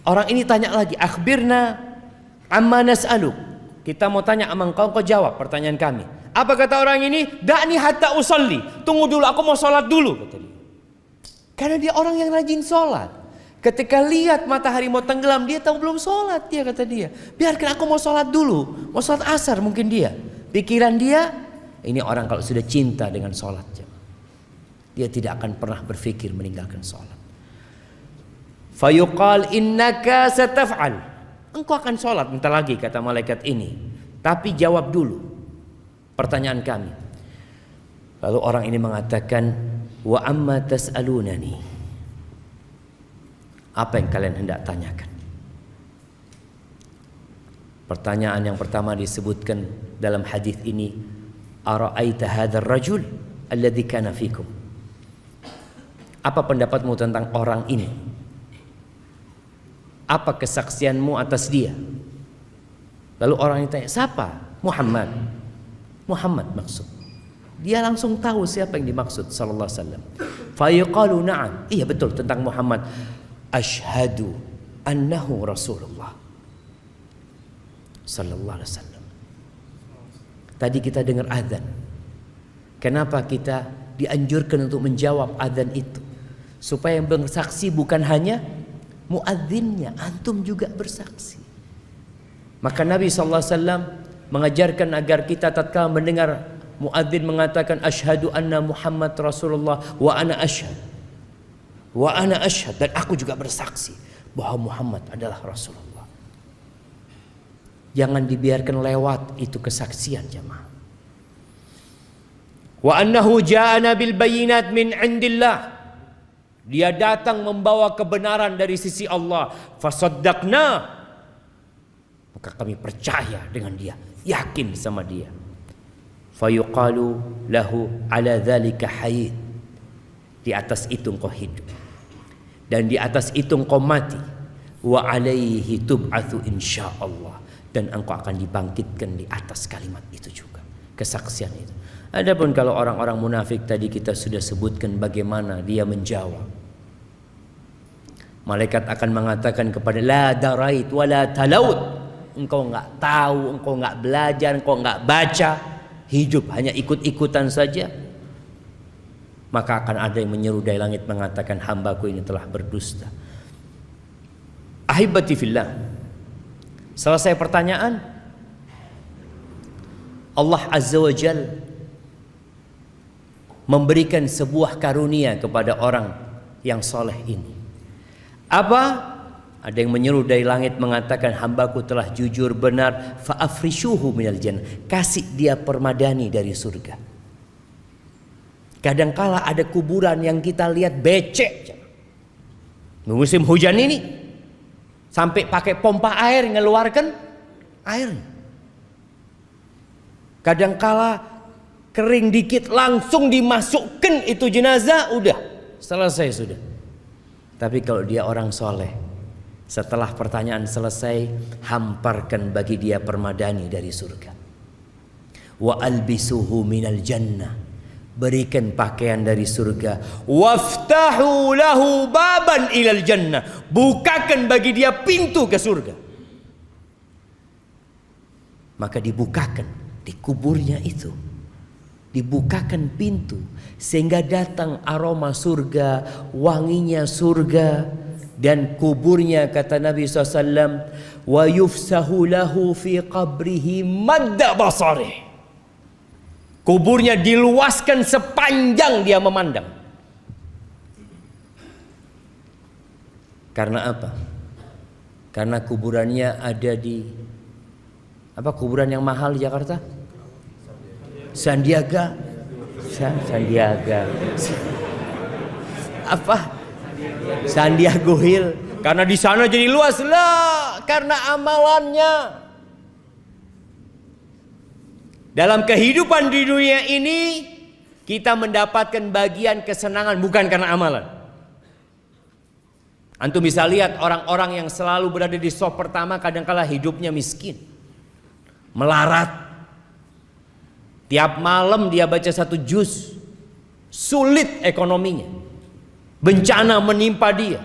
Orang ini tanya lagi, akhbirna amma nas'aluk. Kita mau tanya sama engkau jawab pertanyaan kami. Apa kata orang ini? Da'ni hatta usalli. Tunggu dulu, aku mau sholat dulu, kata dia. Karena dia orang yang rajin sholat. Ketika lihat matahari mau tenggelam, dia tahu belum sholat, dia kata dia. Biarkan aku mau sholat dulu, mau sholat asar mungkin dia. Pikiran dia, ini orang kalau sudah cinta dengan sholat, dia tidak akan pernah berpikir meninggalkan sholat. Fayuqal innaka sataf'al, engkau akan sholat bentar lagi kata malaikat ini, tapi jawab dulu pertanyaan kami. Lalu orang ini mengatakan, wa amma tas'alunani, apa yang kalian hendak tanyakan? Pertanyaan yang pertama disebutkan dalam hadis ini, ara'aita hadzal rajul alladzi kana fikum, apa pendapatmu tentang orang ini? Apa kesaksianmu atas dia? Lalu orang itu tanya, siapa? Muhammad. Muhammad maksud. Dia langsung tahu siapa yang dimaksud sallallahu alaihi wasallam. Fayaqalu na'am, iya betul tentang Muhammad. Asyhadu annahu Rasulullah sallallahu alaihi wasallam. Tadi kita dengar azan. Kenapa kita dianjurkan untuk menjawab azan itu? Supaya yang bersaksi bukan hanya muadzinnya, antum juga bersaksi. Maka Nabi SAW mengajarkan agar kita tatkala mendengar muadzin mengatakan asyhadu anna Muhammad Rasulullah wa ana asyhad, dan aku juga bersaksi bahwa Muhammad adalah Rasulullah. Jangan dibiarkan lewat itu kesaksian jemaah. Wa annahu ja'ana bil bayyinat min indillah, dia datang membawa kebenaran dari sisi Allah. Fasaddaqna, maka kami percaya dengan dia, yakin sama dia. Fayuqalu lahu ala dzalika hayy, di atas itu engkau hidup dan di atas itu engkau mati. Wa alaihi tub'atsu insyaallah, dan engkau akan dibangkitkan di atas kalimat itu juga, kesaksian itu. Adapun kalau orang-orang munafik tadi kita sudah sebutkan bagaimana dia menjawab. Malaikat akan mengatakan kepada la darait wala talaut, engkau enggak tahu, engkau enggak belajar, engkau enggak baca, hidup hanya ikut-ikutan saja. Maka akan ada yang menyeru dari langit mengatakan hambaku ini telah berdusta. Ahibati fillah, selesai pertanyaan, Allah Azza wa Jalla memberikan sebuah karunia kepada orang yang soleh ini. Apa? Ada yang menyeru dari langit mengatakan hambaku telah jujur benar, fa'afrishuhu minal jannah, kasih dia permadani dari surga. Kadangkala ada kuburan yang kita lihat becek. Musim hujan ini sampai pakai pompa air ngeluarkan air. Kadangkala kering dikit langsung dimasukkan itu jenazah, udah selesai sudah. Tapi kalau dia orang soleh, setelah pertanyaan selesai, hamparkan bagi dia permadani dari surga. Wa albisuhu minal jannah, berikan pakaian dari surga. Waftahu lahu baban ilal jannah, bukakan bagi dia pintu ke surga. Maka dibukakan di kuburnya itu, dibukakan pintu sehingga datang aroma surga, wanginya surga, dan kuburnya kata Nabi SAW, wa yufsahu lahu fi qabrihi madda basarih, Kuburnya diluaskan sepanjang dia memandang. Karena apa? Karena kuburannya ada di kuburan yang mahal di Jakarta? Sandiaga. Sandiago Hill. Karena di sana jadi luas lah, karena amalannya. Dalam kehidupan di dunia ini kita mendapatkan bagian kesenangan bukan karena amalan. Antum bisa lihat orang-orang yang selalu berada di saf pertama kadangkala hidupnya miskin, melarat. Tiap malam dia baca 1 juz, sulit ekonominya, bencana menimpa dia.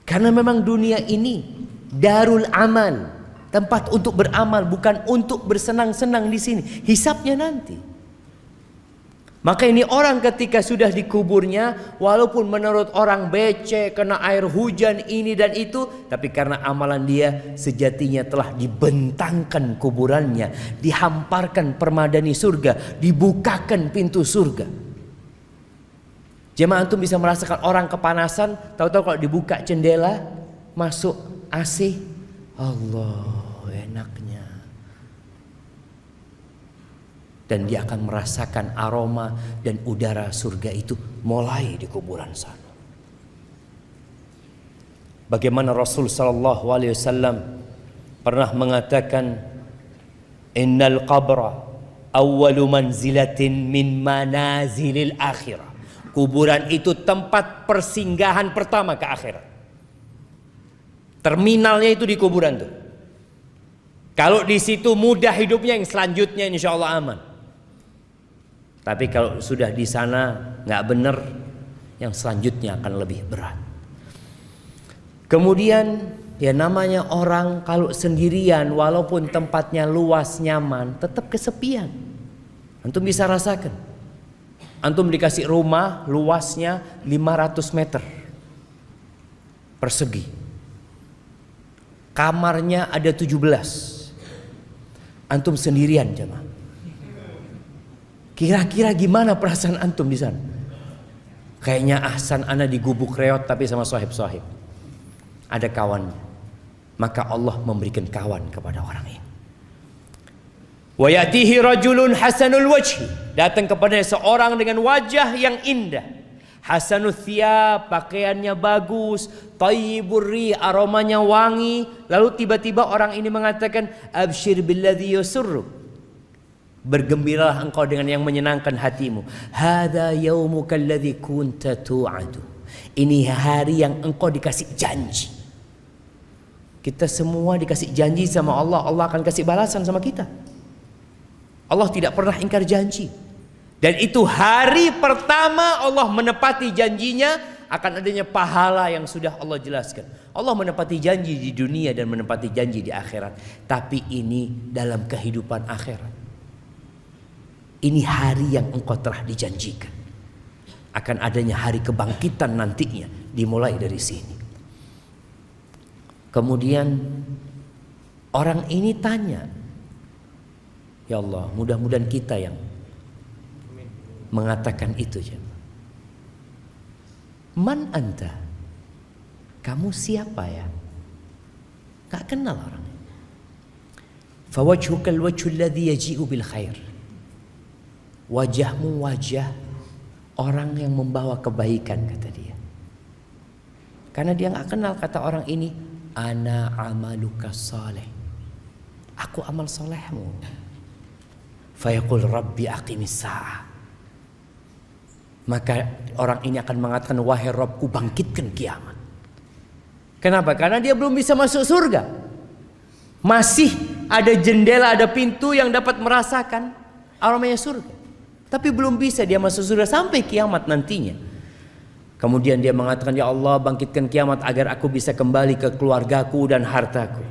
Karena memang dunia ini darul amal, tempat untuk beramal, bukan untuk bersenang-senang di sini. Hisabnya nanti. Maka ini orang ketika sudah dikuburnya, walaupun menurut orang becek, kena air hujan ini dan itu, tapi karena amalan dia sejatinya telah dibentangkan kuburannya, dihamparkan permadani surga, dibukakan pintu surga. Jemaah antum bisa merasakan orang kepanasan, tahu-tahu kalau dibuka jendela, masuk AC, Allah enaknya. Dan dia akan merasakan aroma dan udara surga itu mulai di kuburan sana. Bagaimana Rasul sallallahu alaihi wasallam pernah mengatakan, innal qabra awwalu manzilatin min manazilil akhirah. Kuburan itu tempat persinggahan pertama ke akhirat. Terminalnya itu di kuburan tuh. Kalau di situ mudah hidupnya, yang selanjutnya insya Allah aman. Tapi kalau sudah di sana nggak benar, yang selanjutnya akan lebih berat. Kemudian ya namanya orang kalau sendirian, walaupun tempatnya luas nyaman, tetap kesepian. Antum bisa rasakan. Antum dikasih rumah luasnya 500 meter persegi. Kamarnya ada 17. Antum sendirian jemaah. Kira-kira gimana perasaan antum di sana? Kayaknya ahsan ana di gubuk reot tapi sama sohib-sohib. Ada kawannya. Maka Allah memberikan kawan kepada orang ini. Wa yatihi rajulun hasanul wajhi. Datang kepadanya seorang dengan wajah yang indah. Hasanul thiyab, pakaiannya bagus, thayyibur ri, aromanya wangi. Lalu tiba-tiba orang ini mengatakan, absyir billadzi yusurruk. Bergembiralah engkau dengan yang menyenangkan hatimu. Hadza yaumuka alladzi kunta tu'adu. Ini hari yang engkau dikasih janji. Kita semua dikasih janji sama Allah, Allah akan kasih balasan sama kita. Allah tidak pernah ingkar janji. Dan itu hari pertama Allah menepati janjinya, akan adanya pahala yang sudah Allah jelaskan. Allah menepati janji di dunia dan menepati janji di akhirat. Tapi ini dalam kehidupan akhirat. Ini hari yang engkau telah dijanjikan. Akan adanya hari kebangkitan nantinya, dimulai dari sini. Kemudian orang ini tanya, ya Allah, mudah-mudahan kita yang mengatakan itu. Man anta? Kamu siapa ya? Gak kenal orangnya. Fawajhukal wajhul ladzi yaji'u bil khair. Wajahmu wajah orang yang membawa kebaikan, kata dia. Karena dia gak kenal, kata orang ini, ana amaluka saleh. Aku amal solehmu. Fayaqul rabbi aqimis sa'ah. Maka orang ini akan mengatakan, wahai Rabbku, bangkitkan kiamat. Kenapa? Karena dia belum bisa masuk surga. Masih ada jendela, ada pintu yang dapat merasakan aromanya surga. Tapi belum bisa dia masuk surga sampai kiamat nantinya. Kemudian dia mengatakan, ya Allah, bangkitkan kiamat agar aku bisa kembali ke keluargaku dan hartaku.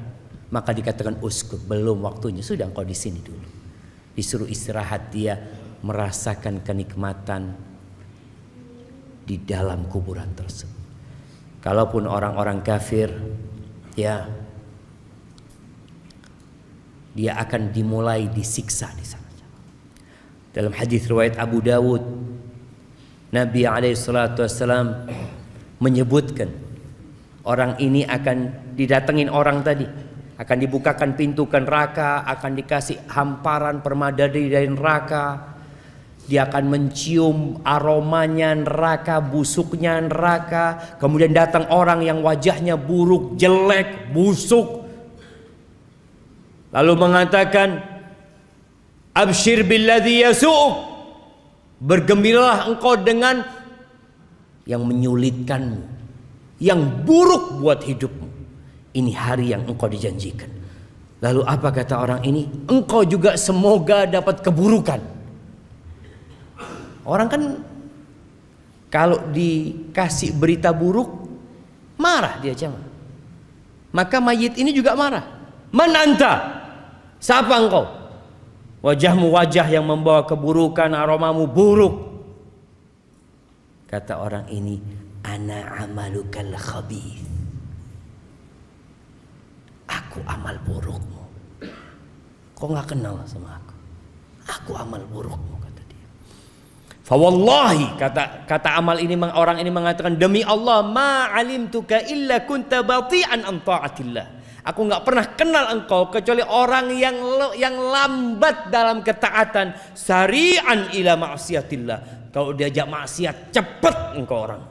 Maka dikatakan, uskut, belum waktunya, sudah engkau di sini dulu. Disuruh istirahat, dia merasakan kenikmatan di dalam kuburan tersebut. Kalaupun orang-orang kafir, ya, dia akan dimulai disiksa di sana. Dalam hadis riwayat Abu Dawud, Nabi SAW menyebutkan orang ini akan didatengin orang tadi, akan dibukakan pintu ke neraka, akan dikasih hamparan permada dari neraka. Dia akan mencium aromanya neraka, busuknya neraka. Kemudian datang orang yang wajahnya buruk, jelek, busuk, lalu mengatakan, abshir billadzi yasu'uk, bergembiralah engkau dengan yang menyulitkanmu, yang buruk buat hidupmu. Ini hari yang engkau dijanjikan. Lalu apa kata orang ini? Engkau juga semoga dapat keburukan. Orang kan kalau dikasih berita buruk marah dia cuma. Maka mayit ini juga marah. Man anta? Siapa engkau? Wajahmu wajah yang membawa keburukan, aromamu buruk. Kata orang ini, ana amalukal khabith. Aku amal burukmu. Kau nggak kenal sama aku? Aku amal burukmu. Fawallahi, kata amal ini, orang ini mengatakan, demi Allah, ma alimtuka illa kunta bati'an an ta'atillah. Aku enggak pernah kenal engkau kecuali orang yang lambat dalam ketaatan, sari'an ila ma'siyatillah. Kalau diajak maksiat cepat engkau orang.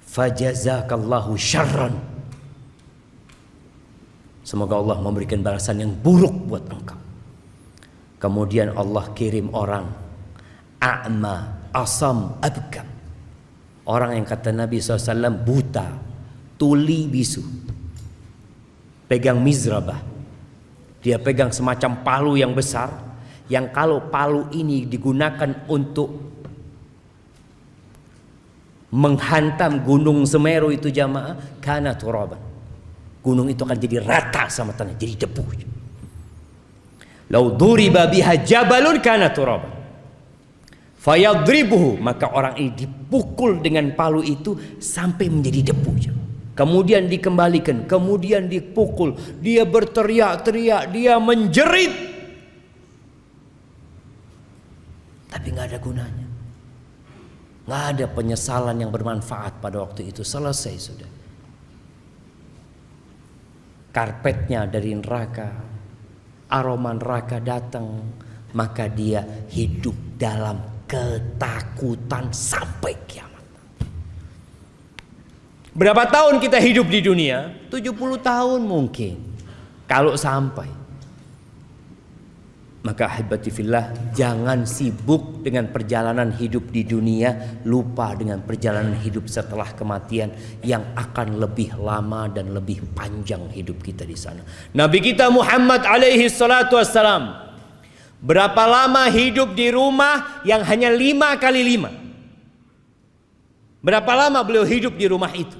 Fajazakallahu syarran. Semoga Allah memberikan balasan yang buruk buat engkau. Kemudian Allah kirim orang a'ma, asam, abkam. Orang yang kata Nabi SAW buta, tuli, bisu. Pegang mizrabah. Dia pegang semacam palu yang besar, yang kalau palu ini digunakan untuk menghantam gunung Semeru itu jamaah, kana turaban. Gunung itu akan jadi rata sama tanah, jadi debu. Lau duriba biha jabalun kana turaban. Fayadribuhu, maka orang ini dipukul dengan palu itu sampai menjadi debu. Kemudian dikembalikan, kemudian dipukul, dia berteriak-teriak, dia menjerit, tapi nggak ada gunanya, nggak ada penyesalan yang bermanfaat pada waktu itu. Selesai sudah. Karpetnya dari neraka, aroma neraka datang, maka dia hidup dalam ketakutan sampai kiamat. Berapa tahun kita hidup di dunia? 70 tahun mungkin, kalau sampai. Maka ahibati fillah, jangan sibuk dengan perjalanan hidup di dunia, lupa dengan perjalanan hidup setelah kematian yang akan lebih lama dan lebih panjang hidup kita di sana. Nabi kita Muhammad alaihi salatu wassalam, berapa lama hidup di rumah yang hanya 5 kali 5? Berapa lama beliau hidup di rumah itu?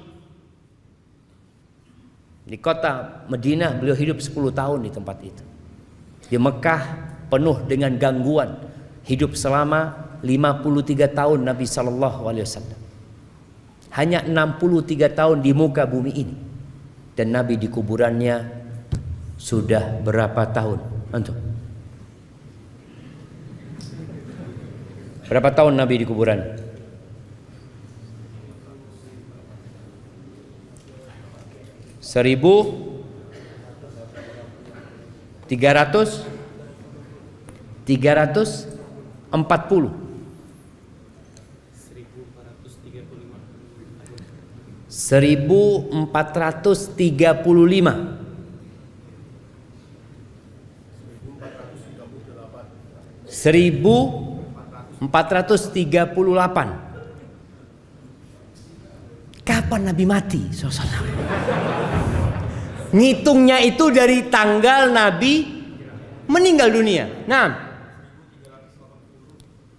Di kota Madinah beliau hidup 10 tahun di tempat itu. Di Mekah penuh dengan gangguan, hidup selama 53 tahun Nabi SAW. Hanya 63 tahun di muka bumi ini. Dan Nabi di kuburannya sudah berapa tahun? Antum? Berapa tahun Nabi di kuburan? Seribu 340. 1435. 1438. Kapan Nabi mati? Ngitungnya itu dari tanggal Nabi meninggal dunia. Nah,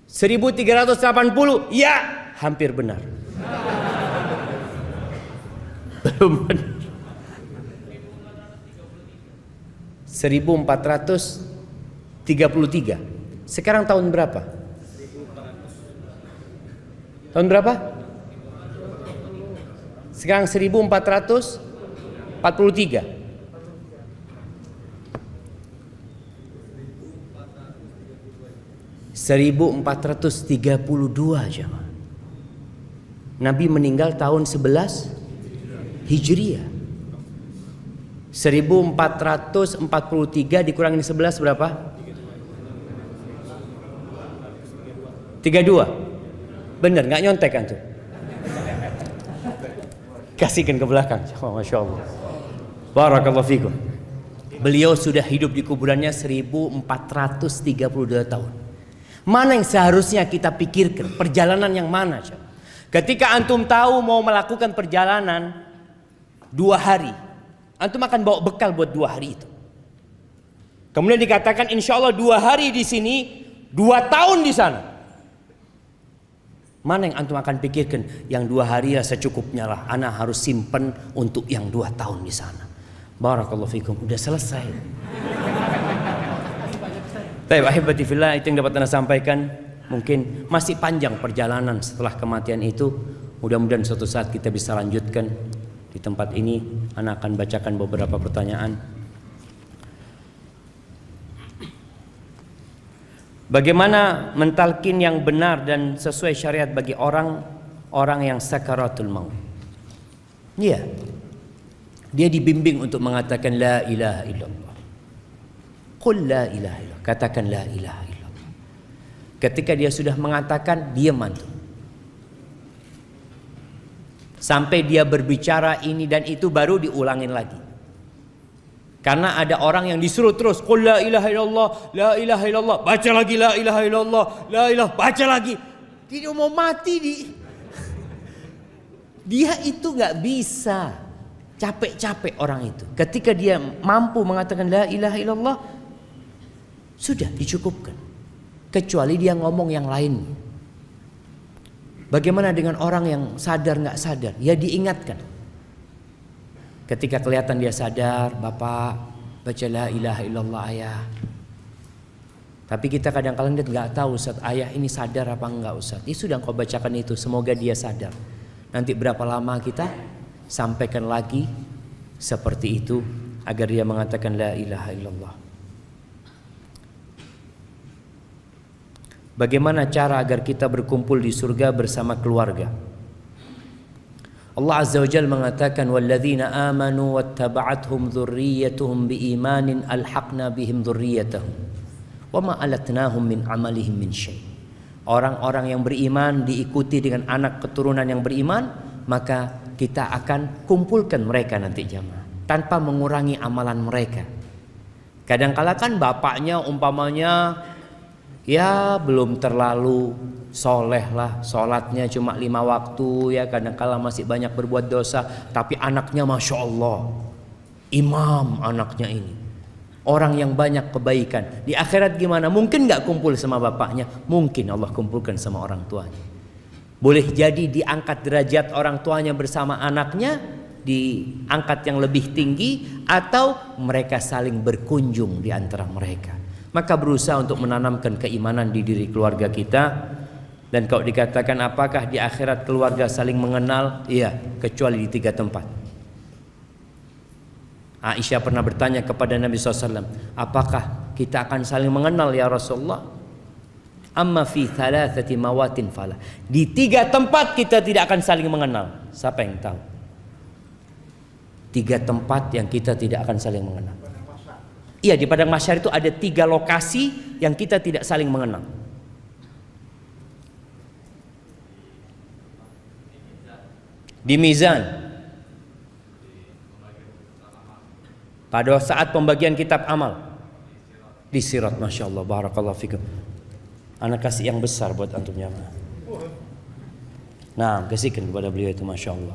1380. Ya, hampir benar. Belum benar. 1433. Sekarang tahun berapa? Tahun berapa? Sekarang 1443. 1432 jemaah. Nabi meninggal tahun 11 Hijriah. 1443 dikurangin 11 berapa? 32. Bener, nggak nyontek kan tuh? Kasihkan ke belakang. Oh, Masya Allah. Barakallahu fikum. Beliau sudah hidup di kuburannya 1432 tahun. Mana yang seharusnya kita pikirkan? Perjalanan yang mana? Ketika antum tahu mau melakukan perjalanan 2 hari, antum akan bawa bekal buat 2 hari itu. Kemudian dikatakan insya Allah 2 hari di sini, 2 tahun di sana. Mana yang antum akan pikirkan? Yang 2 hari ya secukupnya lah. Ana harus simpen untuk yang 2 tahun di sana. Barakallahu fikum. Udah selesai. Baik, ahibati fillah, itu yang dapat ana sampaikan. Mungkin masih panjang perjalanan setelah kematian itu. Mudah-mudahan suatu saat kita bisa lanjutkan. Di tempat ini ana akan bacakan beberapa pertanyaan. Bagaimana mentalkin yang benar dan sesuai syariat bagi orang yang sakaratul maut? Iya. Dia dibimbing untuk mengatakan la ilaha illallah. Qul la ilaha illallah. Katakan la ilaha illallah. Ketika dia sudah mengatakan, diam antum. Sampai dia berbicara ini dan itu baru diulangin lagi. Karena ada orang yang disuruh terus qul la ilaha illallah, la ilaha illallah, baca lagi la ilaha illallah, la ilaha, baca lagi. Dia mau mati dia itu nggak bisa. Capek-capek orang itu. Ketika dia mampu mengatakan la ilaha illallah, sudah dicukupkan. Kecuali dia ngomong yang lain. Bagaimana dengan orang yang sadar nggak sadar? Ya diingatkan. Ketika kelihatan dia sadar, Bapak baca la ilaha illallah ayah. Tapi kita kadang-kadang nggak tahu Ustaz, ayah ini sadar apa enggak Ustaz. Sudah kau bacakan itu, semoga dia sadar. Nanti berapa lama kita sampaikan lagi seperti itu agar dia mengatakan la ilaha illallah. Bagaimana cara agar kita berkumpul di surga bersama keluarga? Allah Azza wa Jalla mengatakan walladzina amanu wattaba'athum dzurriyyatuhum biimanin alhaqna bihim dzurriyyatahum wama alatnahum min amalihim min syai'. Orang-orang yang beriman diikuti dengan anak keturunan yang beriman, maka kita akan kumpulkan mereka nanti jamaah tanpa mengurangi amalan mereka. Kadang-kala kan bapaknya umpamanya ya belum terlalu soleh lah, sholatnya cuma 5 waktu ya, kadang-kala masih banyak berbuat dosa, tapi anaknya Masya Allah imam, anaknya ini orang yang banyak kebaikan. Di akhirat gimana? Mungkin gak kumpul sama bapaknya, mungkin Allah kumpulkan sama orang tuanya. Boleh jadi diangkat derajat orang tuanya bersama anaknya, diangkat yang lebih tinggi, atau mereka saling berkunjung di antara mereka. Maka berusaha untuk menanamkan keimanan di diri keluarga kita. Dan kalau dikatakan apakah di akhirat keluarga saling mengenal? Iya, kecuali di 3 tempat. Aisyah pernah bertanya kepada Nabi SAW, apakah kita akan saling mengenal ya Rasulullah? Amma fi thalathati mawatin fala. Di 3 tempat kita tidak akan saling mengenal. Siapa yang tahu? 3 tempat yang kita tidak akan saling mengenal. Iya, di padang mahsyar itu ada 3 lokasi yang kita tidak saling mengenal. Di mizan, pada saat pembagian kitab amal, di sirat, Masya Allah, barakallahu fikum. Anak kasih yang besar buat antum jamaah. Nah, kasihkan kepada beliau itu, Masya Allah.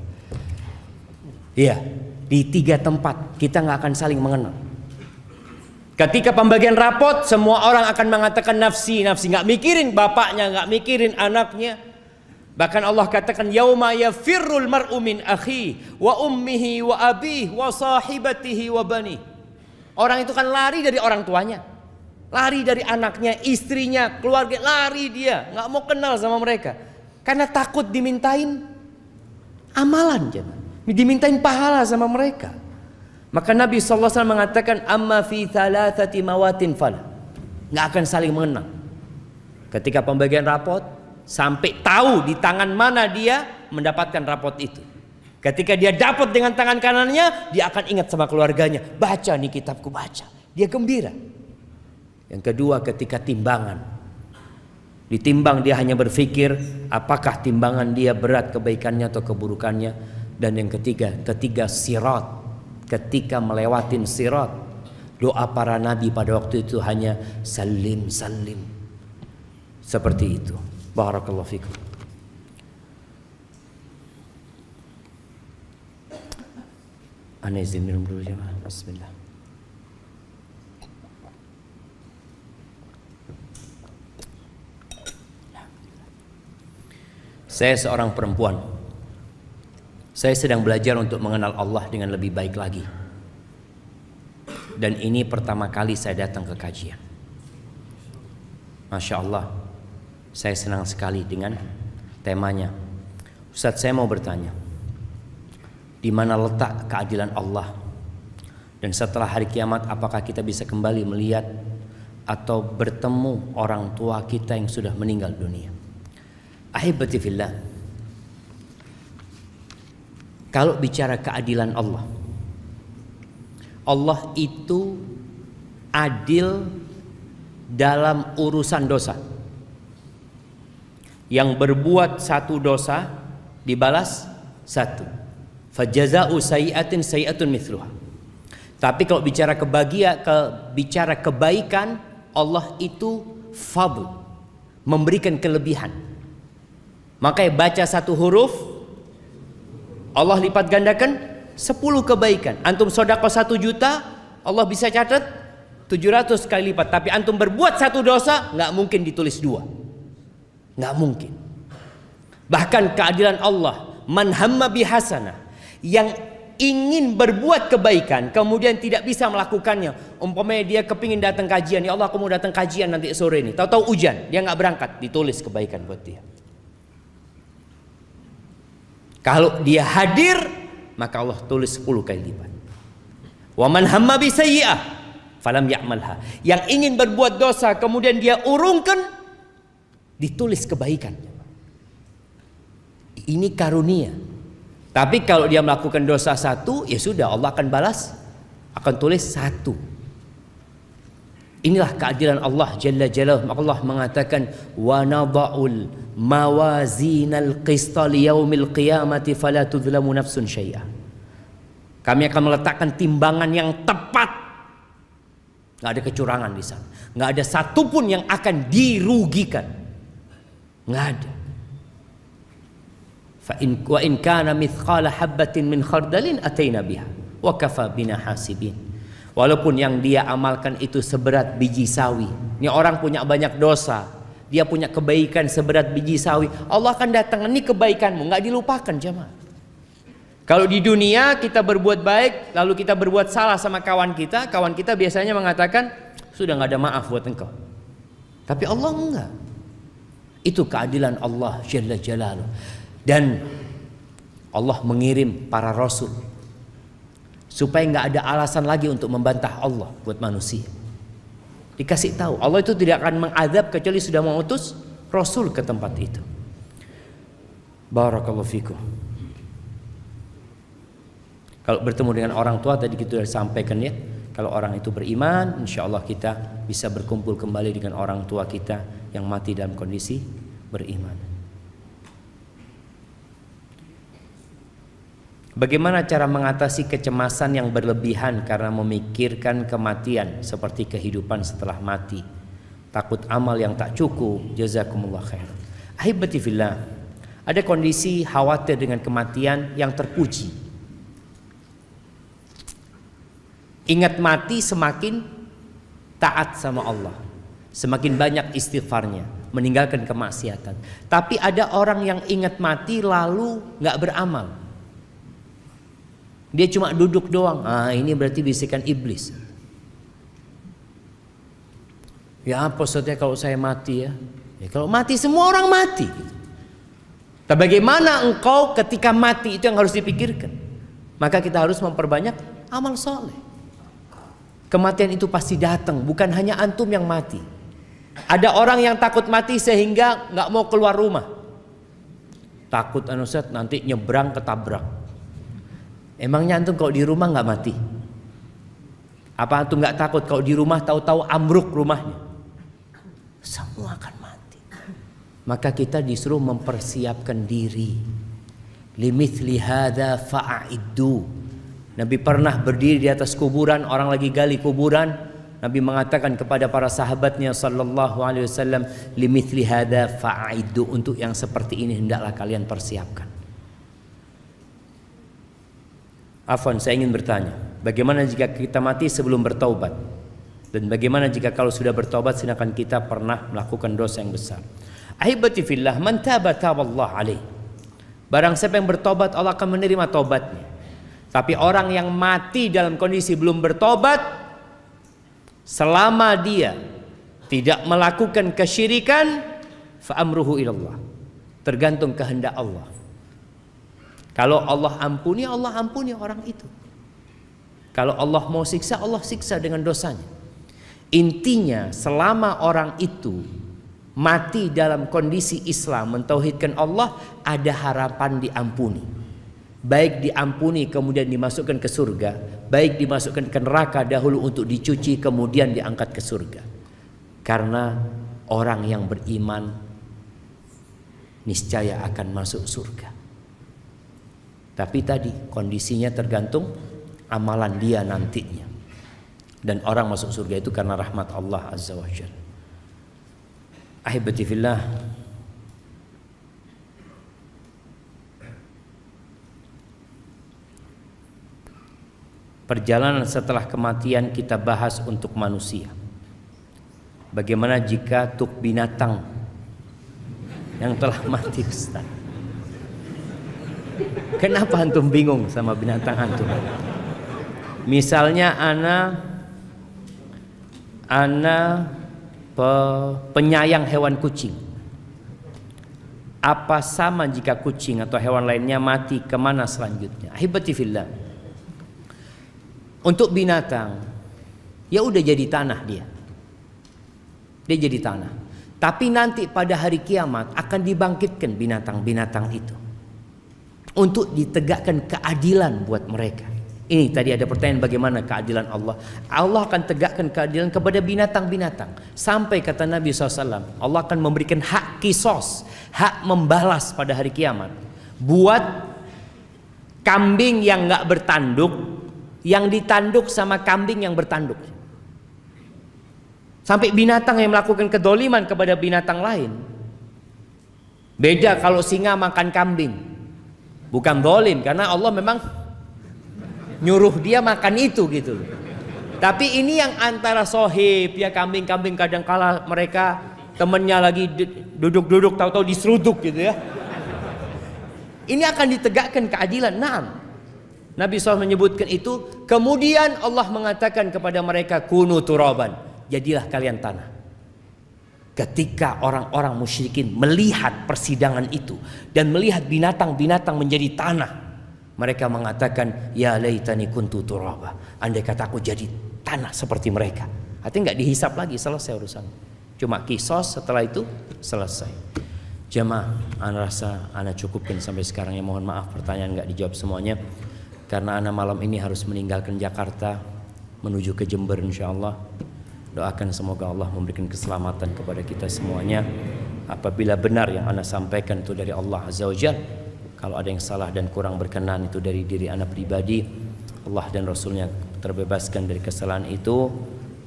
Iya, di 3 tempat kita nggak akan saling mengenal. Ketika pembagian rapot, semua orang akan mengatakan nafsi, nafsi, nggak mikirin bapaknya, nggak mikirin anaknya. Bahkan Allah katakan yauma yafirrul mar'u min akhi wa ummihi wa abihi wa sahibatihi wa bani. Orang itu kan lari dari orang tuanya, lari dari anaknya, istrinya, keluarga, lari dia, nggak mau kenal sama mereka karena takut dimintain amalan, dimintain pahala sama mereka. Maka Nabi SAW mengatakan amma fi thalathati mawatin fala, nggak akan saling mengenal. Ketika pembagian rapot, sampai tahu di tangan mana dia mendapatkan rapot itu. Ketika dia dapat dengan tangan kanannya, dia akan ingat sama keluarganya. Baca nih kitabku, baca. Dia gembira. Yang kedua, ketika timbangan. Ditimbang, dia hanya berpikir apakah timbangan dia berat kebaikannya atau keburukannya. Dan yang ketiga sirat. Ketika melewatin sirat, doa para nabi pada waktu itu hanya salim salim. Seperti itu. Barakallahu fikum. Ana izin minum dulu jemaah. Bismillah. Saya seorang perempuan. Saya sedang belajar untuk mengenal Allah dengan lebih baik lagi. Dan ini pertama kali saya datang ke kajian. Masya Allah, saya senang sekali dengan temanya. Ustaz, saya mau bertanya, di mana letak keadilan Allah? Dan setelah hari kiamat, apakah kita bisa kembali melihat atau bertemu orang tua kita yang sudah meninggal dunia? Ahibati fillah, kalau bicara keadilan Allah, Allah itu adil dalam urusan dosa. Yang berbuat satu dosa dibalas satu. Fajaza'u sayyi'atin sayyi'atun mithluha. Tapi kalau bicara bicara kebaikan, Allah itu fadl, memberikan kelebihan. Makanya baca satu huruf, Allah lipat gandakan 10 kebaikan. Antum sedekah 1 juta, Allah bisa catat 700 kali lipat. Tapi antum berbuat satu dosa, nggak mungkin ditulis 2. Nggak mungkin. Bahkan keadilan Allah, man hamma bihasanah, yang ingin berbuat kebaikan kemudian tidak bisa melakukannya. Umpamanya dia kepingin datang kajian, ya Allah aku mau datang kajian nanti sore ini, tahu-tahu hujan, dia nggak berangkat, ditulis kebaikan buat dia. Kalau dia hadir, maka Allah tulis 10 kali lipat. Wa man hamma bi sayyi'ah falam ya'malha, yang ingin berbuat dosa kemudian dia urungkan, ditulis kebaikan. Ini karunia. Tapi kalau dia melakukan dosa 1, ya sudah, Allah akan balas, akan tulis 1. Inilah keadilan Allah Jalla Jalaluhu. Allah mengatakan, wa nada'ul mawazinal qista liyaumil qiyamati fala tudhlamu nafsun syai'a. Kami akan meletakkan timbangan yang tepat. Nggak ada kecurangan di sana. Nggak ada satupun yang akan dirugikan. Nggak ada. Wa in kana mithqala habbatin min khardalin ataina biha wa kafa bina hasibin. Walaupun yang dia amalkan itu seberat biji sawi. Ini orang punya banyak dosa, dia punya kebaikan seberat biji sawi, Allah akan datang, ini kebaikanmu, nggak dilupakan jemaah. Kalau di dunia kita berbuat baik, lalu kita berbuat salah sama kawan kita biasanya mengatakan sudah nggak ada maaf buat engkau. Tapi Allah enggak. Itu keadilan Allah Jalla Jalaluhu. Dan Allah mengirim para rasul supaya nggak ada alasan lagi untuk membantah Allah buat manusia. Dikasih tahu Allah itu tidak akan mengadab kecuali sudah mengutus rasul ke tempat itu. Barakallahu fikum. Kalau bertemu dengan orang tua tadi kita sudah sampaikan ya, kalau orang itu beriman, insya Allah kita bisa berkumpul kembali dengan orang tua kita yang mati dalam kondisi beriman. Bagaimana cara mengatasi kecemasan yang berlebihan karena memikirkan kematian seperti kehidupan setelah mati, takut amal yang tak cukup? Jazakumullah khair. Ahibati fillah, ada kondisi khawatir dengan kematian yang terpuji. Ingat mati semakin taat sama Allah, semakin banyak istighfarnya, meninggalkan kemaksiatan. Tapi ada orang yang ingat mati lalu nggak beramal. Dia cuma duduk doang. Ini berarti bisikan iblis. Ya apa maksudnya kalau saya mati ya? Ya kalau mati semua orang mati. Tapi bagaimana engkau ketika mati, itu yang harus dipikirkan. Maka kita harus memperbanyak amal soleh. Kematian itu pasti datang, bukan hanya antum yang mati. Ada orang yang takut mati sehingga nggak mau keluar rumah. Takut Ustaz nanti nyebrang ketabrak. Emangnya antum kalau di rumah nggak mati? Apa antum nggak takut kalau di rumah tahu-tahu ambruk rumahnya? Semua akan mati. Maka kita disuruh mempersiapkan diri. Limithli hadza fa'iddu. Nabi pernah berdiri di atas kuburan, orang lagi gali kuburan. Nabi mengatakan kepada para sahabatnya sallallahu alaihi wasallam, limithli hadza fa'iddu, untuk yang seperti ini hendaklah kalian persiapkan. Afwan, saya ingin bertanya, bagaimana jika kita mati sebelum bertaubat? Dan bagaimana jika kalau sudah bertaubat sedangkan kita pernah melakukan dosa yang besar? Ahibati fillah, man taba taballah alaih. Barang siapa yang bertobat, Allah akan menerima taubatnya. Tapi orang yang mati dalam kondisi belum bertobat, selama dia tidak melakukan kesyirikan, fa amruhu ilallah, tergantung kehendak Allah. Kalau Allah ampuni orang itu. Kalau Allah mau siksa, Allah siksa dengan dosanya. Intinya selama orang itu mati dalam kondisi Islam, mentauhidkan Allah, ada harapan diampuni. Baik diampuni kemudian dimasukkan ke surga, baik dimasukkan ke neraka dahulu untuk dicuci kemudian diangkat ke surga. Karena orang yang beriman niscaya akan masuk surga. Tapi tadi kondisinya tergantung amalan dia nantinya. Dan orang masuk surga itu karena rahmat Allah Azza wa Jalla. Ahibati fillah, perjalanan setelah kematian kita bahas untuk manusia. Bagaimana jika untuk binatang yang telah mati, Ustaz? Kenapa antum bingung sama binatang antum? Misalnya ana penyayang hewan kucing. Apa sama jika kucing atau hewan lainnya mati, kemana selanjutnya? Ahibati fillah, untuk binatang, ya udah jadi tanah dia jadi tanah. Tapi nanti pada hari kiamat akan dibangkitkan binatang-binatang itu untuk ditegakkan keadilan buat mereka. Ini tadi ada pertanyaan, bagaimana keadilan Allah? Allah akan tegakkan keadilan kepada binatang-binatang. Sampai kata Nabi SAW, Allah akan memberikan hak kisos, hak membalas pada hari kiamat buat kambing yang gak bertanduk, yang ditanduk sama kambing yang bertanduk. Sampai binatang yang melakukan kedoliman kepada binatang lain. Beda kalau singa makan kambing, bukan dolim, karena Allah memang nyuruh dia makan itu gitu. Tapi ini yang antara sohib, ya kambing-kambing kadang kala mereka temennya lagi duduk-duduk tahu-tahu diseruduk gitu ya. Ini akan ditegakkan keadilan. Naam, Nabi SAW menyebutkan itu. Kemudian Allah mengatakan kepada mereka, kunu turaban, jadilah kalian tanah. Ketika orang-orang musyrikin melihat persidangan itu dan melihat binatang-binatang menjadi tanah, mereka mengatakan, ya laitani kuntu turaba, andai kata aku jadi tanah seperti mereka. Artinya nggak dihisap lagi, selesai urusan. Cuma kisos, setelah itu selesai. Jemaah, ana rasa ana cukupkan sampai sekarang ya. Mohon maaf pertanyaan nggak dijawab semuanya, karena ana malam ini harus meninggalkan Jakarta menuju ke Jember insyaallah. Doakan semoga Allah memberikan keselamatan kepada kita semuanya. Apabila benar yang ana sampaikan itu dari Allah Azza wa Jalla, kalau ada yang salah dan kurang berkenan itu dari diri ana pribadi, Allah dan Rasulnya terbebaskan dari kesalahan itu.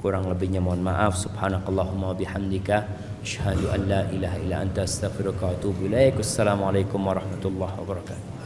Kurang lebihnya mohon maaf. Subhanakallahumma wa bihamdika, asyhadu an la ilaha illa anta, astaghfiruka wa atubu ilaik. Wassalamualaikum warahmatullahi wabarakatuh.